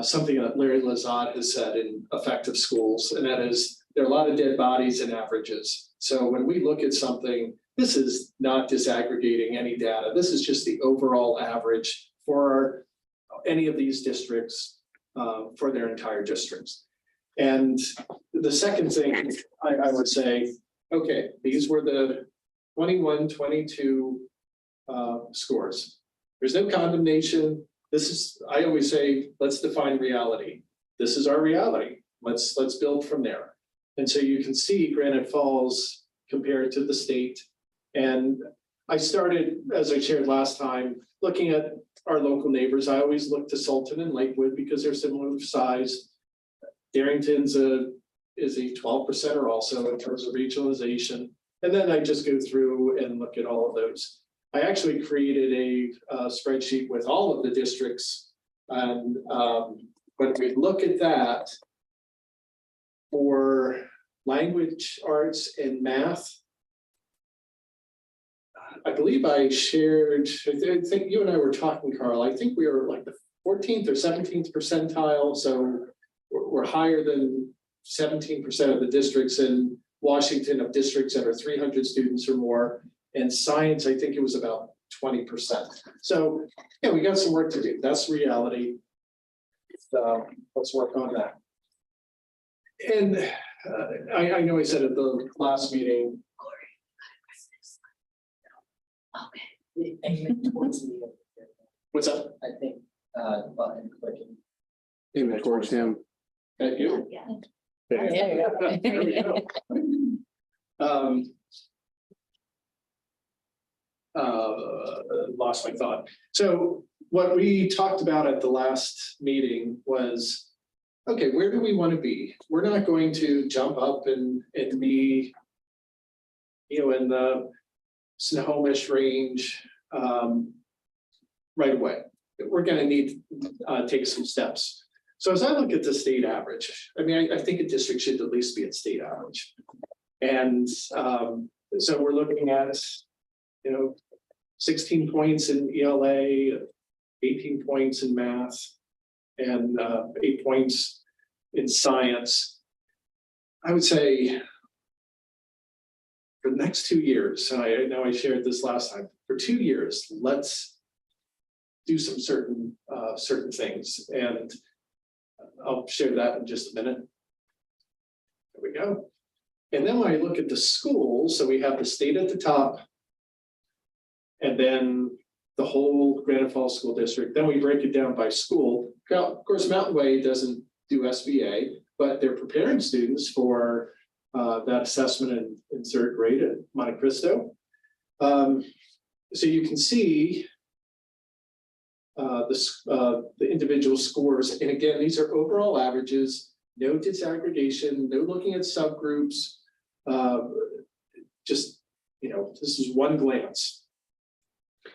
something that Larry Lazat has said in Effective Schools, and that is there are a lot of dead bodies in averages. So when we look at something, this is not disaggregating any data. This is just the overall average for any of these districts for their entire districts. And the second thing I would say okay, these were the 21, 22 scores. There's no condemnation. This is, I always say, let's define reality. This is our reality. Let's build from there. And so you can see Granite Falls compared to the state. And I started, as I shared last time, looking at our local neighbors. I always look to Sultan and Lakewood because they're similar size. Darrington's is a 12% also in terms of regionalization. And then I just go through and look at all of those. I actually created a spreadsheet with all of the districts. And when we look at that for language arts and math, I believe I shared, I think you and I were talking, Carl, I think we were like the 14th or 17th percentile. So we're higher than 17% of the districts in Washington of districts that are 300 students or more. And science, I think it was about 20%. So yeah, we got some work to do. That's reality. So let's work on that. And I know I said at the last meeting. What's up? I think, button clicking. Aim towards him. At you? Yeah. There we go. Lost my thought. So what we talked about at the last meeting was, okay, where do we want to be? We're not going to jump up and be, in the Snohomish range right away. We're going to need to take some steps. So as I look at the state average, I mean, I think a district should at least be at state average. And so we're looking at, 16 points in ELA, 18 points in math, and 8 points in science. I would say for the next 2 years, I know I shared this last time, for 2 years, let's do some certain things. And I'll share that in just a minute. There we go. And then when I look at the schools, so we have the state at the top, and then the whole Granite Falls School District. Then we break it down by school. Now, of course, Mountain Way doesn't do SBA, but they're preparing students for that assessment in third grade at Monte Cristo. So you can see the individual scores. And again, these are overall averages, no disaggregation, no looking at subgroups. Just, this is one glance.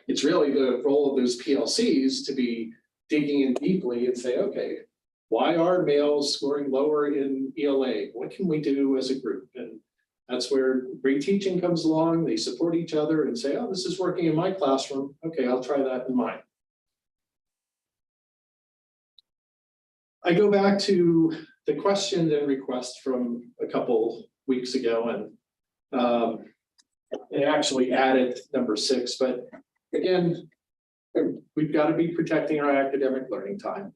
It's really the role of those PLCs to be digging in deeply and say, okay, why are males scoring lower in ELA? What can we do as a group? And that's where great teaching comes along. They support each other and say, oh, this is working in my classroom. Okay, I'll try that in mine. I go back to the question and request from a couple weeks ago, and it actually added number 6, but again, we've got to be protecting our academic learning time.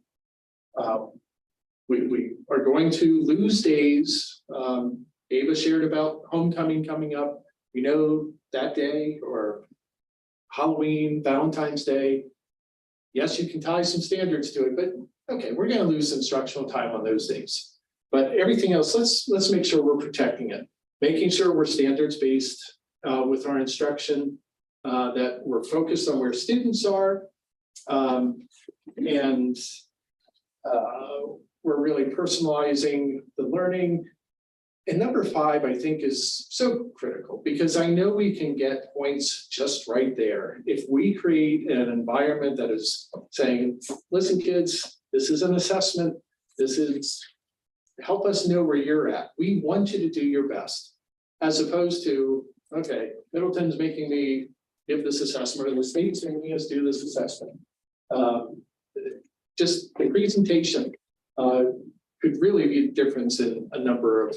We are going to lose days. Ava shared about homecoming coming up. We know that day, or Halloween, Valentine's Day. Yes, you can tie some standards to it, but okay, we're going to lose instructional time on those days. But everything else, let's make sure we're protecting it, making sure we're standards-based with our instruction, that we're focused on where students are, and we're really personalizing the learning. And number 5, I think, is so critical because I know we can get points just right there. If we create an environment that is saying, listen, kids, this is an assessment. This is help us know where you're at. We want you to do your best, as opposed to, okay, Middleton's making me give this assessment, or the state's making us do this assessment. Just the presentation could really be a difference in a number of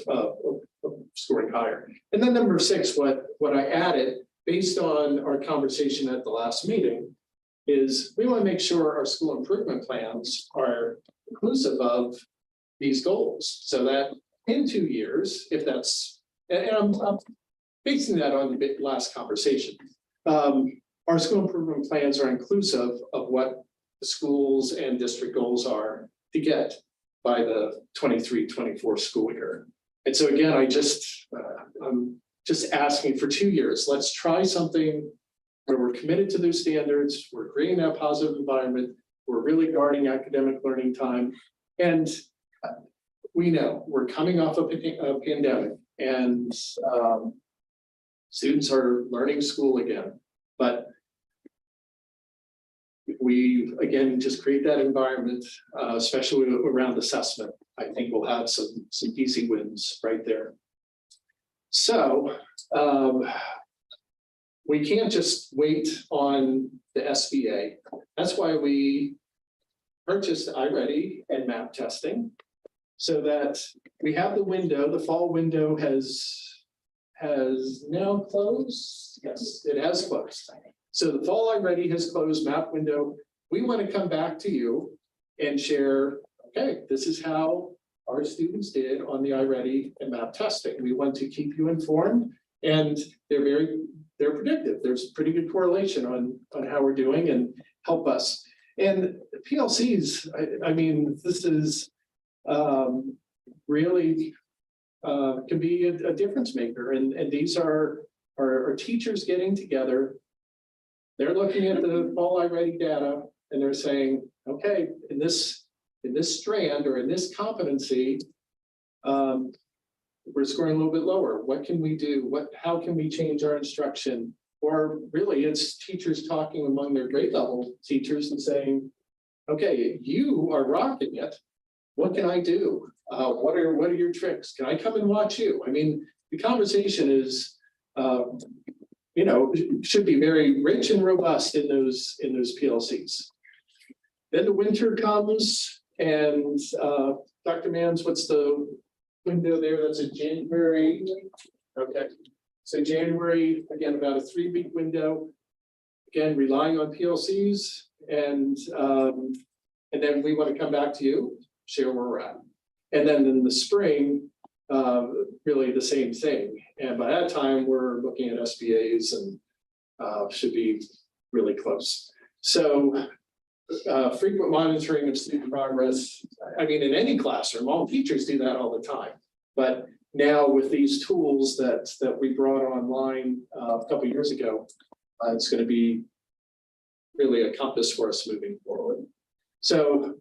scoring higher. And then number 6, what I added based on our conversation at the last meeting is we want to make sure our school improvement plans are inclusive of these goals, so that in 2 years, if that's, and I'm basing that on the last conversation, our school improvement plans are inclusive of what the schools and district goals are to get by the 23-24 school year. And so again, I'm just asking for 2 years. Let's try something where we're committed to those standards, we're creating that positive environment, we're really guarding academic learning time. And we know we're coming off of a pandemic and students are learning school again. But if we, again, just create that environment, especially around assessment, I think we'll have some easy wins right there. So we can't just wait on the SBA. That's why we purchased iReady and map testing, so that we have the window. The fall window has now closed. Yes, it has closed. So the fall iReady has closed, map window. We want to come back to you and share, okay, this is how our students did on the iReady and map testing. We want to keep you informed, and they're predictive. There's pretty good correlation on how we're doing, and help us. And PLCs, I mean, this is really can be a difference maker. And these are teachers getting together. They're looking at the fall iReady data and they're saying, okay, in this strand or in this competency, we're scoring a little bit lower. What can we do? How can we change our instruction? Or really, it's teachers talking among their grade level teachers and saying, okay, you are rocking it. What can I do? What are your tricks? Can I come and watch you? I mean, the conversation is, should be very rich and robust in those PLCs. Then the winter comes, and Dr. Manns, what's the window there? That's a January. Okay, so January, again, about a 3-week window. Again, relying on PLCs, and then we want to come back to you, share where we're at. And then in the spring, really the same thing. And by that time, we're looking at SBAs and should be really close. So frequent monitoring of student progress. I mean, in any classroom, all teachers do that all the time. But now with these tools that we brought online a couple of years ago, it's going to be really a compass for us moving forward. So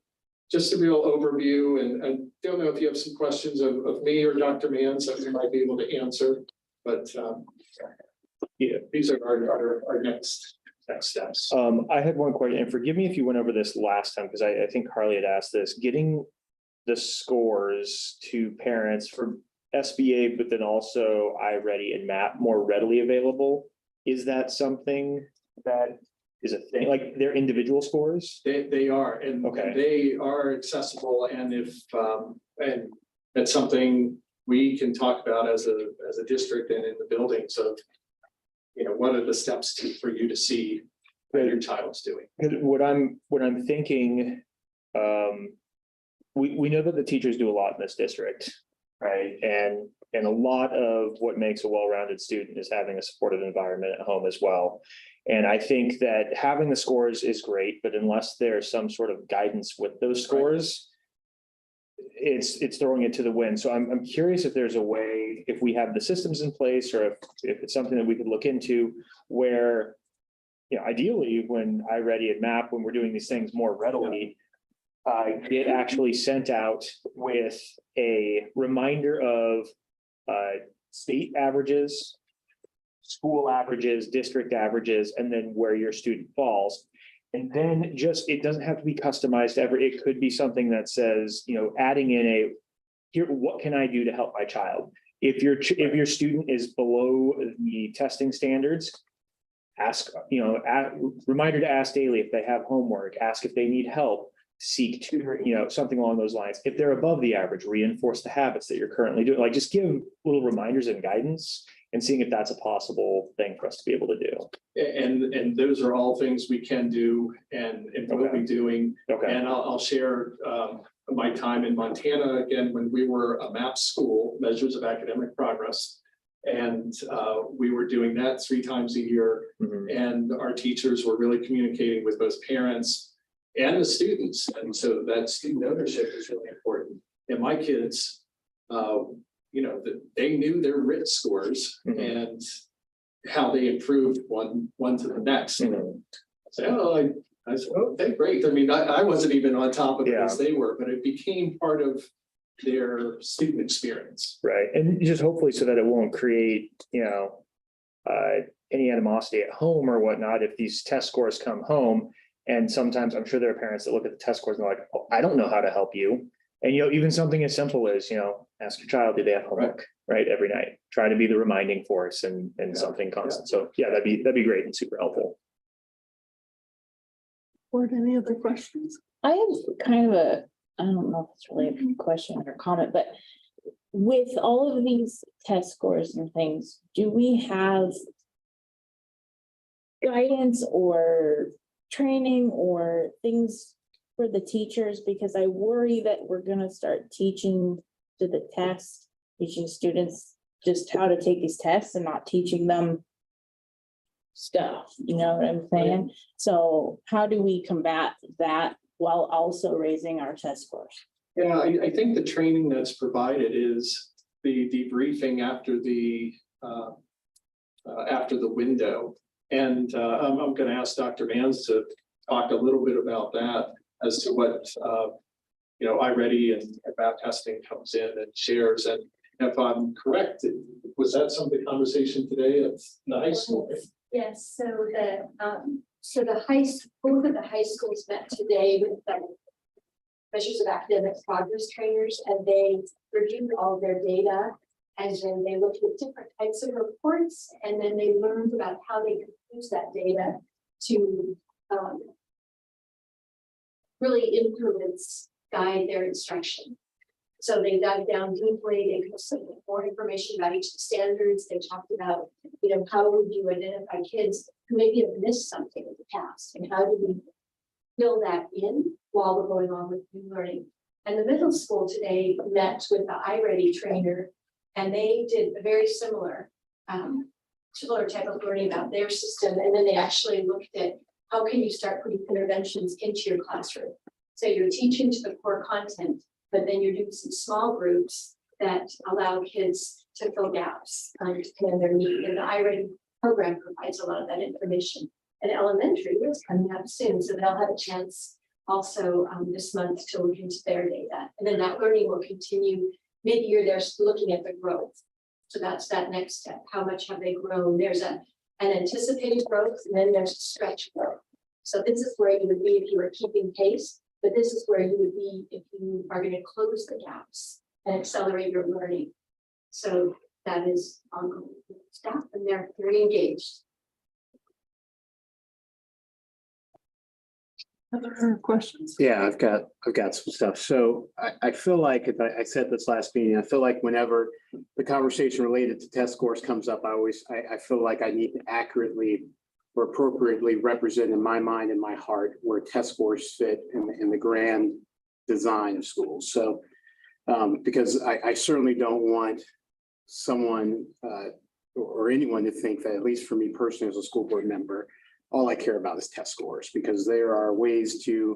just a real overview, and I don't know if you have some questions of me or Dr. Manns that we might be able to answer, but yeah, these are our next steps. I had one question, and forgive me if you went over this last time, because I think Carly had asked this, getting the scores to parents for SBA, but then also iReady and MAP more readily available. Is that something that is a thing, like their individual scores? They are, and okay, they are accessible, and if and that's something we can talk about as a district and in the building. So, what are the steps for you to see what your child's doing? What I'm thinking, we know that the teachers do a lot in this district, right? And a lot of what makes a well-rounded student is having a supportive environment at home as well. And I think that having the scores is great, but unless there's some sort of guidance with those scores, it's throwing it to the wind. So I'm curious if there's a way, if we have the systems in place, or if it's something that we could look into where, ideally when iReady and MAP, when we're doing these things more readily, get actually sent out with a reminder of state averages, school averages, district averages, and then where your student falls. And then it doesn't have to be customized ever. It could be something that says, adding in here, what can I do to help my child? If your student is below the testing standards, ask, reminder to ask daily if they have homework, ask if they need help, seek tutoring, something along those lines. If they're above the average, reinforce the habits that you're currently doing. Like, just give little reminders and guidance, and seeing if that's a possible thing for us to be able to do. And those are all things we can do and will be doing. Okay. And I'll share my time in Montana again when we were a MAP school, measures of academic progress. And we were doing that 3 times a year. And our teachers were really communicating with both parents and the students. And so that student ownership is really important. And my kids, they knew their RIT scores and how they improved one to the next. I said, okay, great. I mean, I wasn't even on top of it as they were, but it became part of their student experience. Right, and just hopefully so that it won't create, any animosity at home or whatnot, if these test scores come home. And sometimes I'm sure there are parents that look at the test scores and they're like, oh, I don't know how to help you. And, even something as simple as, ask your child, do they have homework, right, every night? Try to be the reminding force and something constant. So yeah, that'd be great and super helpful. Board, any other questions? I have kind of I don't know if it's really a question or comment, but with all of these test scores and things, do we have guidance or training or things for the teachers? Because I worry that we're gonna start teaching to the test, teaching students just how to take these tests and not teaching them stuff, you know what I'm saying? So how do we combat that while also raising our test scores? Yeah, I think the training that's provided is the debriefing after the window. And I'm going to ask Dr. Mans to talk a little bit about that as to what iReady and about testing comes in and shares. And if I'm correct, was that some of the conversation today at the high school? Yes, so the both of the high schools met today with the measures of academic progress trainers, and they reviewed all their data, and then they looked at different types of reports, and then they learned about how they could use that data to really influence, guide their instruction. So they dug down deeply, they could submit more information about each of the standards. They talked about, how would you identify kids who maybe have missed something in the past, and how do we fill that in while we're going on with new learning. And the middle school today met with the iReady trainer, and they did a very similar type of learning about their system. And then they actually looked at how can you start putting interventions into your classroom. So you're teaching to the core content, but then you're doing some small groups that allow kids to fill gaps, understand their need. And the iReady program provides a lot of that information. And elementary is coming up soon, so they'll have a chance also this month to look into their data. And then that learning will continue. Mid-year, they're looking at the growth. So that's that next step. How much have they grown? There's an anticipated growth, and then there's a stretch growth. So this is where you would be if you were keeping pace, but this is where you would be if you are going to close the gaps and accelerate your learning. So that is ongoing staff, and they're very engaged. Other questions? Yeah, I've got some stuff. So I feel like, if I said this last meeting, I feel like whenever the conversation related to test scores comes up, I feel like I need to accurately or appropriately represent in my mind and my heart where test scores fit in the grand design of schools. So because I certainly don't want someone or anyone to think that, at least for me personally as a school board member, all I care about is test scores, because there are ways to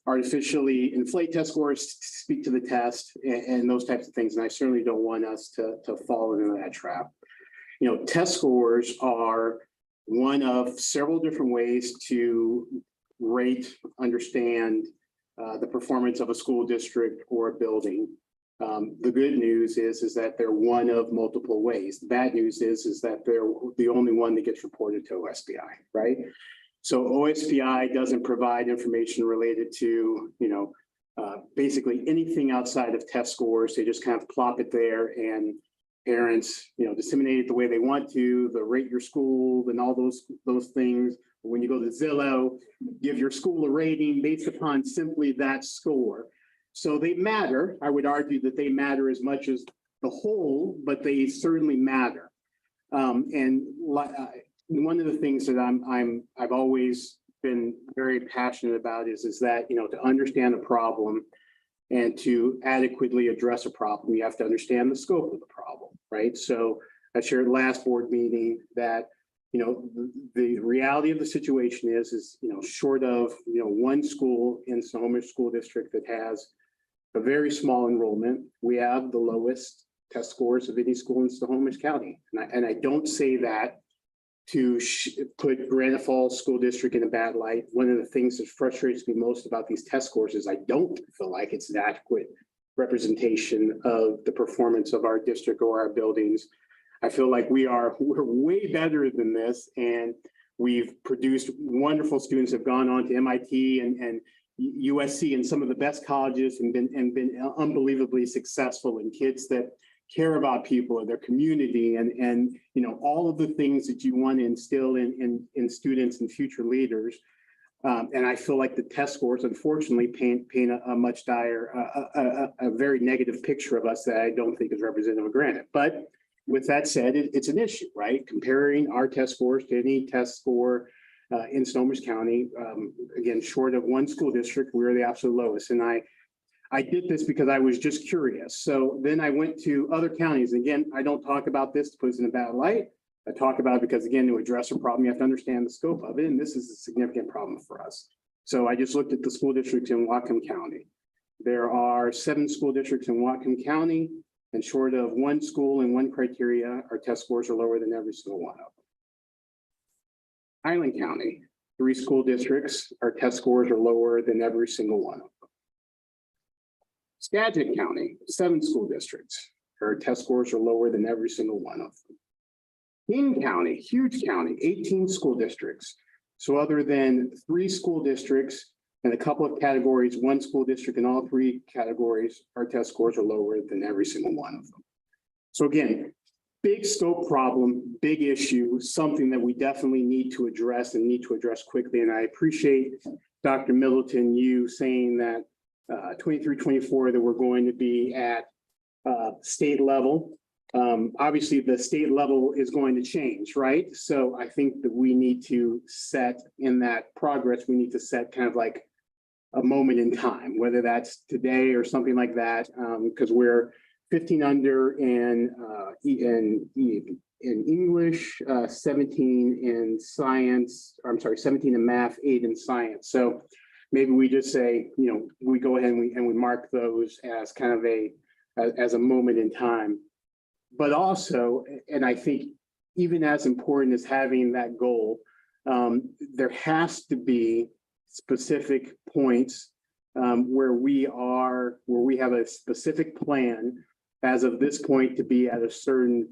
artificially inflate test scores, speak to the test, and those types of things. And I certainly don't want us to fall into that trap. Test scores are one of several different ways to rate, understand the performance of a school district or a building. The good news is that they're one of multiple ways. The bad news is that they're the only one that gets reported to OSPI, right? So OSPI doesn't provide information related to, basically anything outside of test scores. They just kind of plop it there, and parents, disseminate it the way they want to. They'll rate your school and all those things. When you go to Zillow, give your school a rating based upon simply that score. So they matter. I would argue that they matter as much as the whole, but they certainly matter. And one of the things that I've always been very passionate about is that, to understand a problem and to adequately address a problem, you have to understand the scope of the problem, right? So I shared last board meeting that, the reality of the situation is, short of, one school in Snohomish School District that has a very small enrollment, we have the lowest test scores of any school in Snohomish County. And I don't say that to put Granite Falls School District in a bad light. One of the things that frustrates me most about these test scores is I don't feel like it's an adequate representation of the performance of our district or our buildings. I feel like we're way better than this, and we've produced wonderful students, have gone on to MIT and USC and some of the best colleges and been unbelievably successful, and kids that care about people and their community and all of the things that you want to instill in students and future leaders. And I feel like the test scores, unfortunately, paint a much a very negative picture of us that I don't think is representative of Granite. But with that said, it's an issue, right? Comparing our test scores to any test score in Snohomish County, again, short of one school district, we're the absolute lowest. And I did this because I was just curious. So then I went to other counties. Again, I don't talk about this to put us in a bad light. I talk about it because, again, to address a problem, you have to understand the scope of it. And this is a significant problem for us. So I just looked at the school districts in Whatcom County. There are 7 school districts in Whatcom County, and short of one school and one criteria, our test scores are lower than every single one of them. Highland County, 3 school districts, our test scores are lower than every single one of them. Skagit County, 7 school districts, our test scores are lower than every single one of them. King County, huge county, 18 school districts. So other than 3 school districts and a couple of categories, 1 school district in all 3 categories, our test scores are lower than every single one of them. So again, big scope problem, big issue, something that we definitely need to address and need to address quickly. And I appreciate Dr. Middleton, you saying that 23-24 that we're going to be at state level. Obviously, the state level is going to change, right? So I think that we need to set in that progress, we need to set kind of like a moment in time, whether that's today or something like that, because we're 15 under in English, 17 in science, I'm sorry, 17 in math, 8 in science. So maybe we just say, we go ahead and we mark those as kind of as a moment in time. But also, and I think even as important as having that goal, there has to be specific points where we have a specific plan as of this point to be at a certain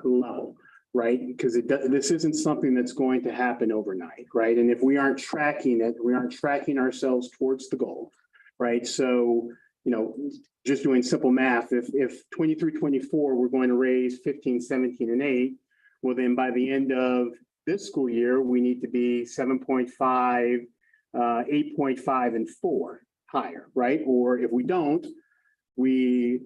level, right? Because this isn't something that's going to happen overnight, right? And if we aren't tracking it, we aren't tracking ourselves towards the goal, right? So, just doing simple math, if 23-24, we're going to raise 15, 17, and 8, well, then by the end of this school year, we need to be 7.5, 8.5, and 4 higher, right? Or if we don't, we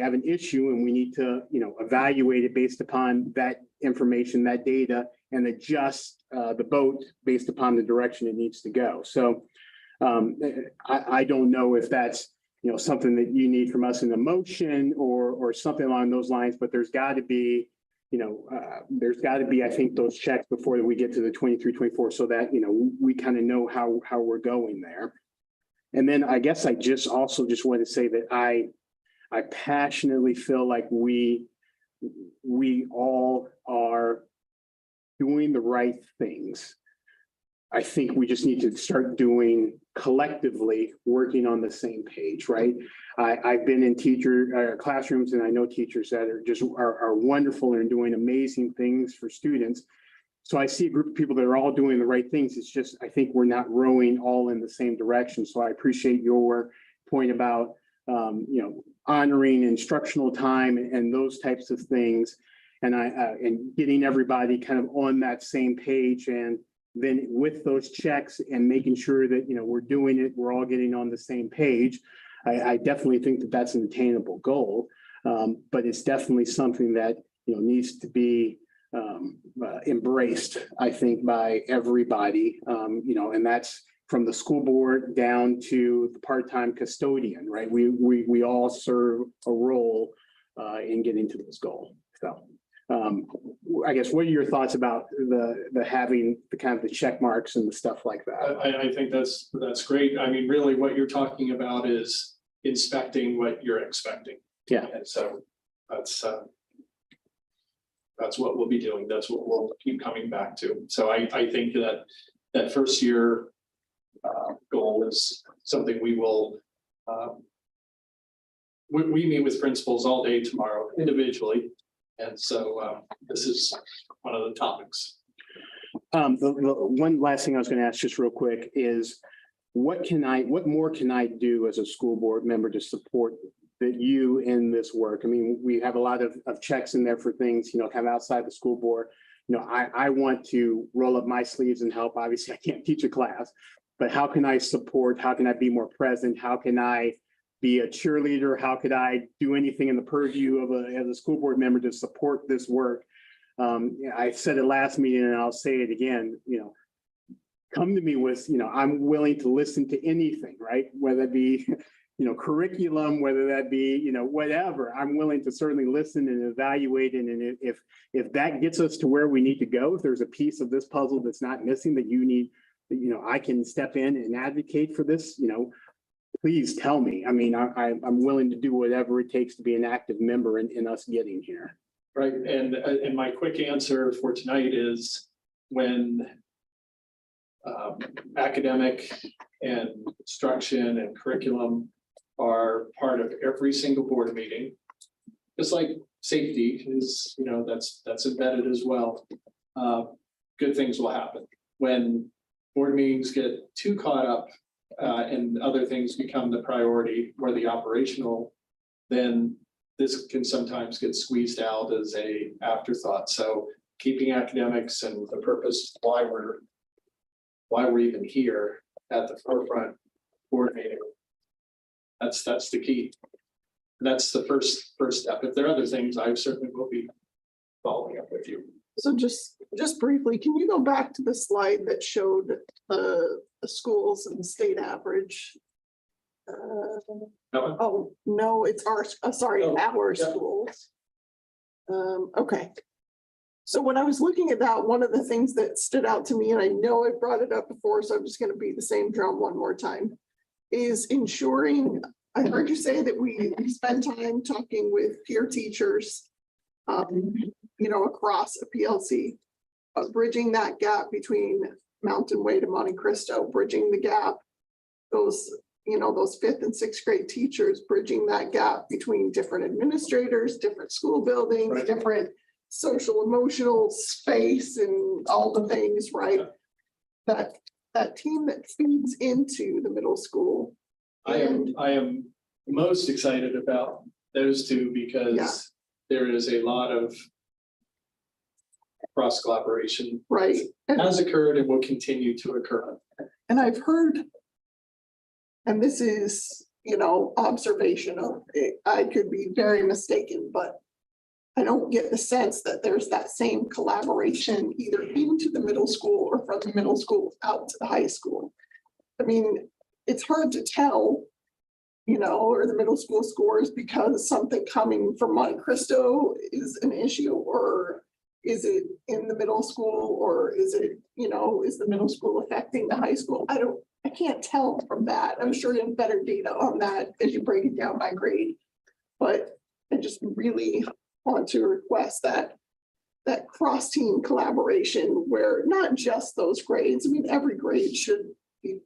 have an issue and we need to, evaluate it based upon that information, that data, and adjust the boat based upon the direction it needs to go. So I don't know if that's, something that you need from us in a motion or something along those lines, but there's got to be, I think, those checks before we get to the 23-24 so that, we kind of know how we're going there. And then I guess I just want to say that I passionately feel like we all are doing the right things. I think we just need to start doing collectively, working on the same page, right? I've been in classrooms, and I know teachers that are wonderful and doing amazing things for students. So I see a group of people that are all doing the right things. It's just, I think we're not rowing all in the same direction. So I appreciate your point about, honoring instructional time and those types of things. And getting everybody kind of on that same page. And then with those checks and making sure that, we're doing it, we're all getting on the same page. I definitely think that that's an attainable goal. But it's definitely something that, needs to be embraced, I think, by everybody, and that's from the school board down to the part-time custodian, right? We all serve a role in getting to this goal. So I guess, what are your thoughts about the having the kind of the check marks and the stuff like that? I think that's great. I mean, really what you're talking about is inspecting what you're expecting. Yeah. And so that's what we'll be doing. That's what we'll keep coming back to. So I think that first year goal is something we will, we meet with principals all day tomorrow individually. And so this is one of the topics. The one last thing I was going to ask just real quick is what more can I do as a school board member to support you in this work? I mean, we have a lot of checks in there for things, kind of outside the school board. I want to roll up my sleeves and help. Obviously, I can't teach a class, but how can I support? How can I be more present? How can I be a cheerleader? How could I do anything in the purview of as a school board member to support this work? I said it last meeting and I'll say it again, come to me with, I'm willing to listen to anything, right? Whether it be, curriculum, whether that be, whatever, I'm willing to certainly listen and evaluate. And if that gets us to where we need to go, if there's a piece of this puzzle that's not missing that you need, I can step in and advocate for this, please tell me. I mean, I'm willing to do whatever it takes to be an active member in us getting here. Right. And my quick answer for tonight is when academic and instruction and curriculum are part of every single board meeting, just like safety is, that's embedded as well. Good things will happen. When board meetings get too caught up and other things become the priority or the operational, then this can sometimes get squeezed out as a afterthought. So keeping academics and the purpose why we're even here at the forefront board meeting. That's the key. That's the first step. If there are other things, I certainly will be following up with you. So just briefly, can you go back to the slide that showed the schools and the state average? Oh, no, it's our schools. Okay. So when I was looking at that, one of the things that stood out to me, and I know I brought it up before, so I'm just going to beat the same drum one more time, is ensuring, I heard you say that we spend time talking with peer teachers, across a PLC, bridging that gap between Mountain Way to Monte Cristo, bridging the gap, those 5th and 6th grade teachers, bridging that gap between different administrators, different school buildings, Right. different social emotional space and all the things, right? That team that feeds into the middle school. I am most excited about those two because there is a lot of cross collaboration, Right. has occurred and will continue to occur. And I've heard, and this is, observational, I could be very mistaken, but I don't get the sense that there's that same collaboration either into the middle school or from the middle school out to the high school. I mean, it's hard to tell, or the middle school scores because something coming from Monte Cristo is an issue, or is it in the middle school, or is it, is the middle school affecting the high school? I can't tell from that. I'm sure you have better data on that as you break it down by grade. But I just really want to request that cross-team collaboration where not just those grades, I mean, every grade should be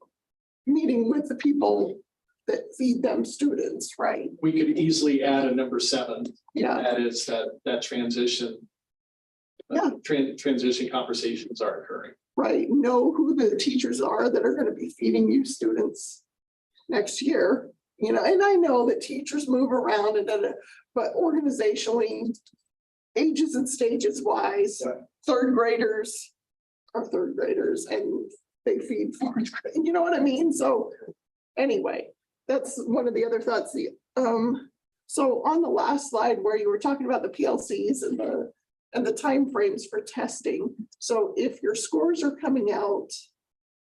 meeting with the people that feed them students, right? We could easily add a number 7. Yeah. That is that transition. Transition conversations are occurring. Right. Know who the teachers are that are going to be feeding you students next year. And I know that teachers move around but organizationally, ages and stages wise, third graders are third graders and they feed 4th grade. You know what I mean? So anyway, that's one of the other thoughts. So on the last slide where you were talking about the PLCs and the timeframes for testing. So if your scores are coming out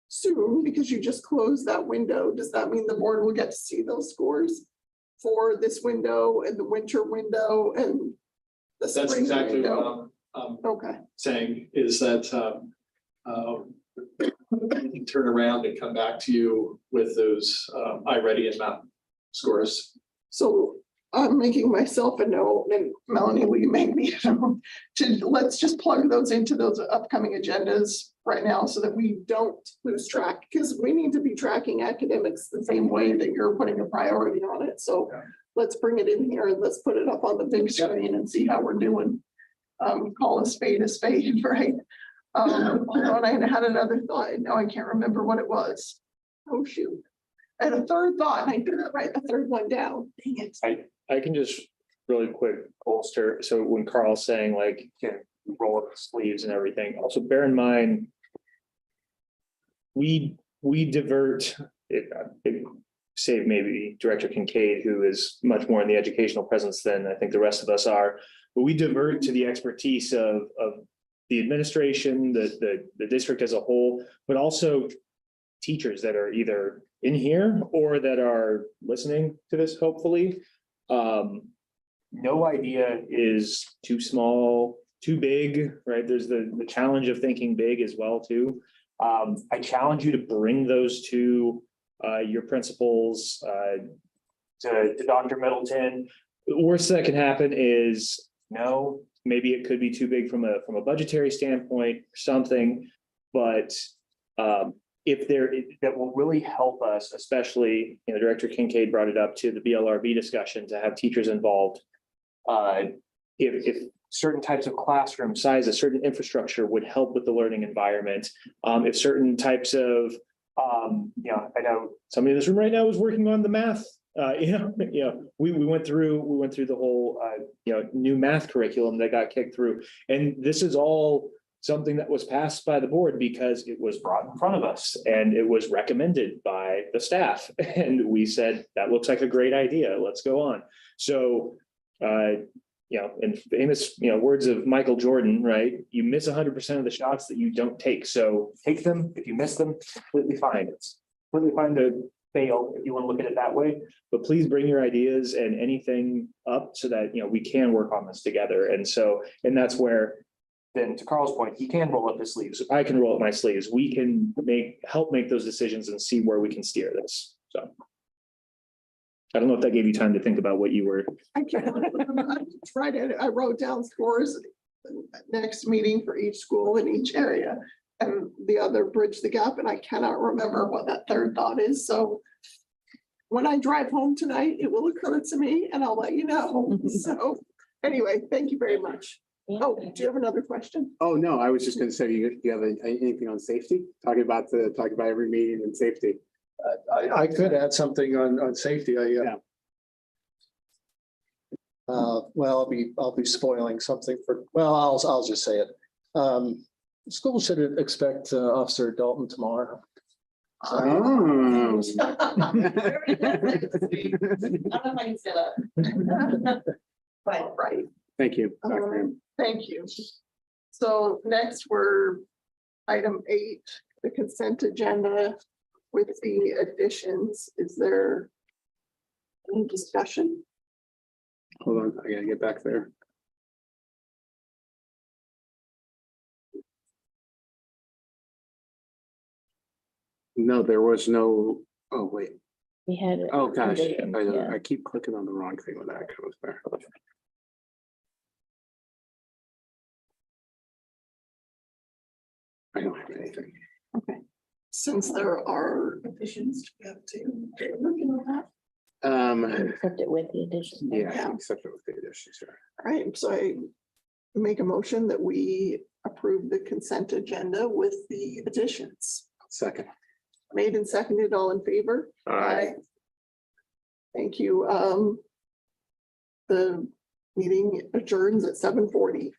soon because you just closed that window, does that mean the board will get to see those scores for this window and the winter window? And The That's spring exactly window. what I'm Okay, saying is that we can turn around and come back to you with those iReady and Mountain scores. so I'm making myself a note, and Melanie, will you make me a note to, let's just plug those into those upcoming agendas right now so that we don't lose track, because we need to be tracking academics the same way that you're putting a priority on it. So let's bring it in here and let's put it up on the big screen and see how we're doing. Call a spade, right? Hold on, I had another thought, and now I can't remember what it was. Oh, shoot. I had a third thought, and I didn't write the third one down. Dang it. I can just really quick bolster. So when Carl's saying like, can roll up the sleeves and everything, also bear in mind. We divert it, save maybe Director Kincaid, who is much more in the educational presence than I think the rest of us are. But we divert to the expertise of the administration, the district as a whole, but also teachers that are either in here or that are listening to this, hopefully. No idea is too small, too big, right? There's the challenge of thinking big as well, too. I challenge you to bring those to your principals, to Dr. Middleton. The worst that can happen is no, maybe it could be too big from a budgetary standpoint or something, but if that will really help us, especially, Director Kincaid brought it up to the BLRB discussion to have teachers involved. If certain types of classroom sizes, certain infrastructure would help with the learning environment. If certain types of, I know somebody in this room right now is working on the math. We went through the whole, new math curriculum that got kicked through. And this is all something that was passed by the board because it was brought in front of us and it was recommended by the staff. And we said, that looks like a great idea. Let's go on. So, in famous, words of Michael Jordan, right? You miss 100% of the shots that you don't take. So take them. If you miss them, completely fine. It's completely fine to fail if you want to look at it that way. But please bring your ideas and anything up so that, we can work on this together. And that's where, then to Carl's point, he can roll up his sleeves. I can roll up my sleeves. We can help make those decisions and see where we can steer this. So. I don't know if that gave you time to think about what you were. I tried it. I wrote down scores next meeting for each school in each area. And the other bridge the gap, and I cannot remember what that third thought is. So when I drive home tonight, it will occur to me and I'll let you know. So anyway, thank you very much. Oh, do you have another question? Oh, no, I was just gonna say, do you have anything on safety? Talking about every meeting and safety. I could add something on safety. Well, I'll be spoiling something I'll just say it. School should expect Officer Dalton tomorrow. Oh. I don't know if I can say that. But, right. Thank you. Thank you. So next we're item 8, the consent agenda with the additions. Is there any discussion? Hold on, I gotta get back there. No, there was no, oh, wait. We had. Oh, gosh, Yeah. I keep clicking on the wrong thing when that comes there. I don't have anything. Okay. Since there are additions, we have to looking at that. Accept it with the addition. Yeah, except with the additions, sure. All right, so I make a motion that we approve the consent agenda with the additions. Second. Made and seconded, all in favor? Aye. Thank you. The meeting adjourns at 7:40.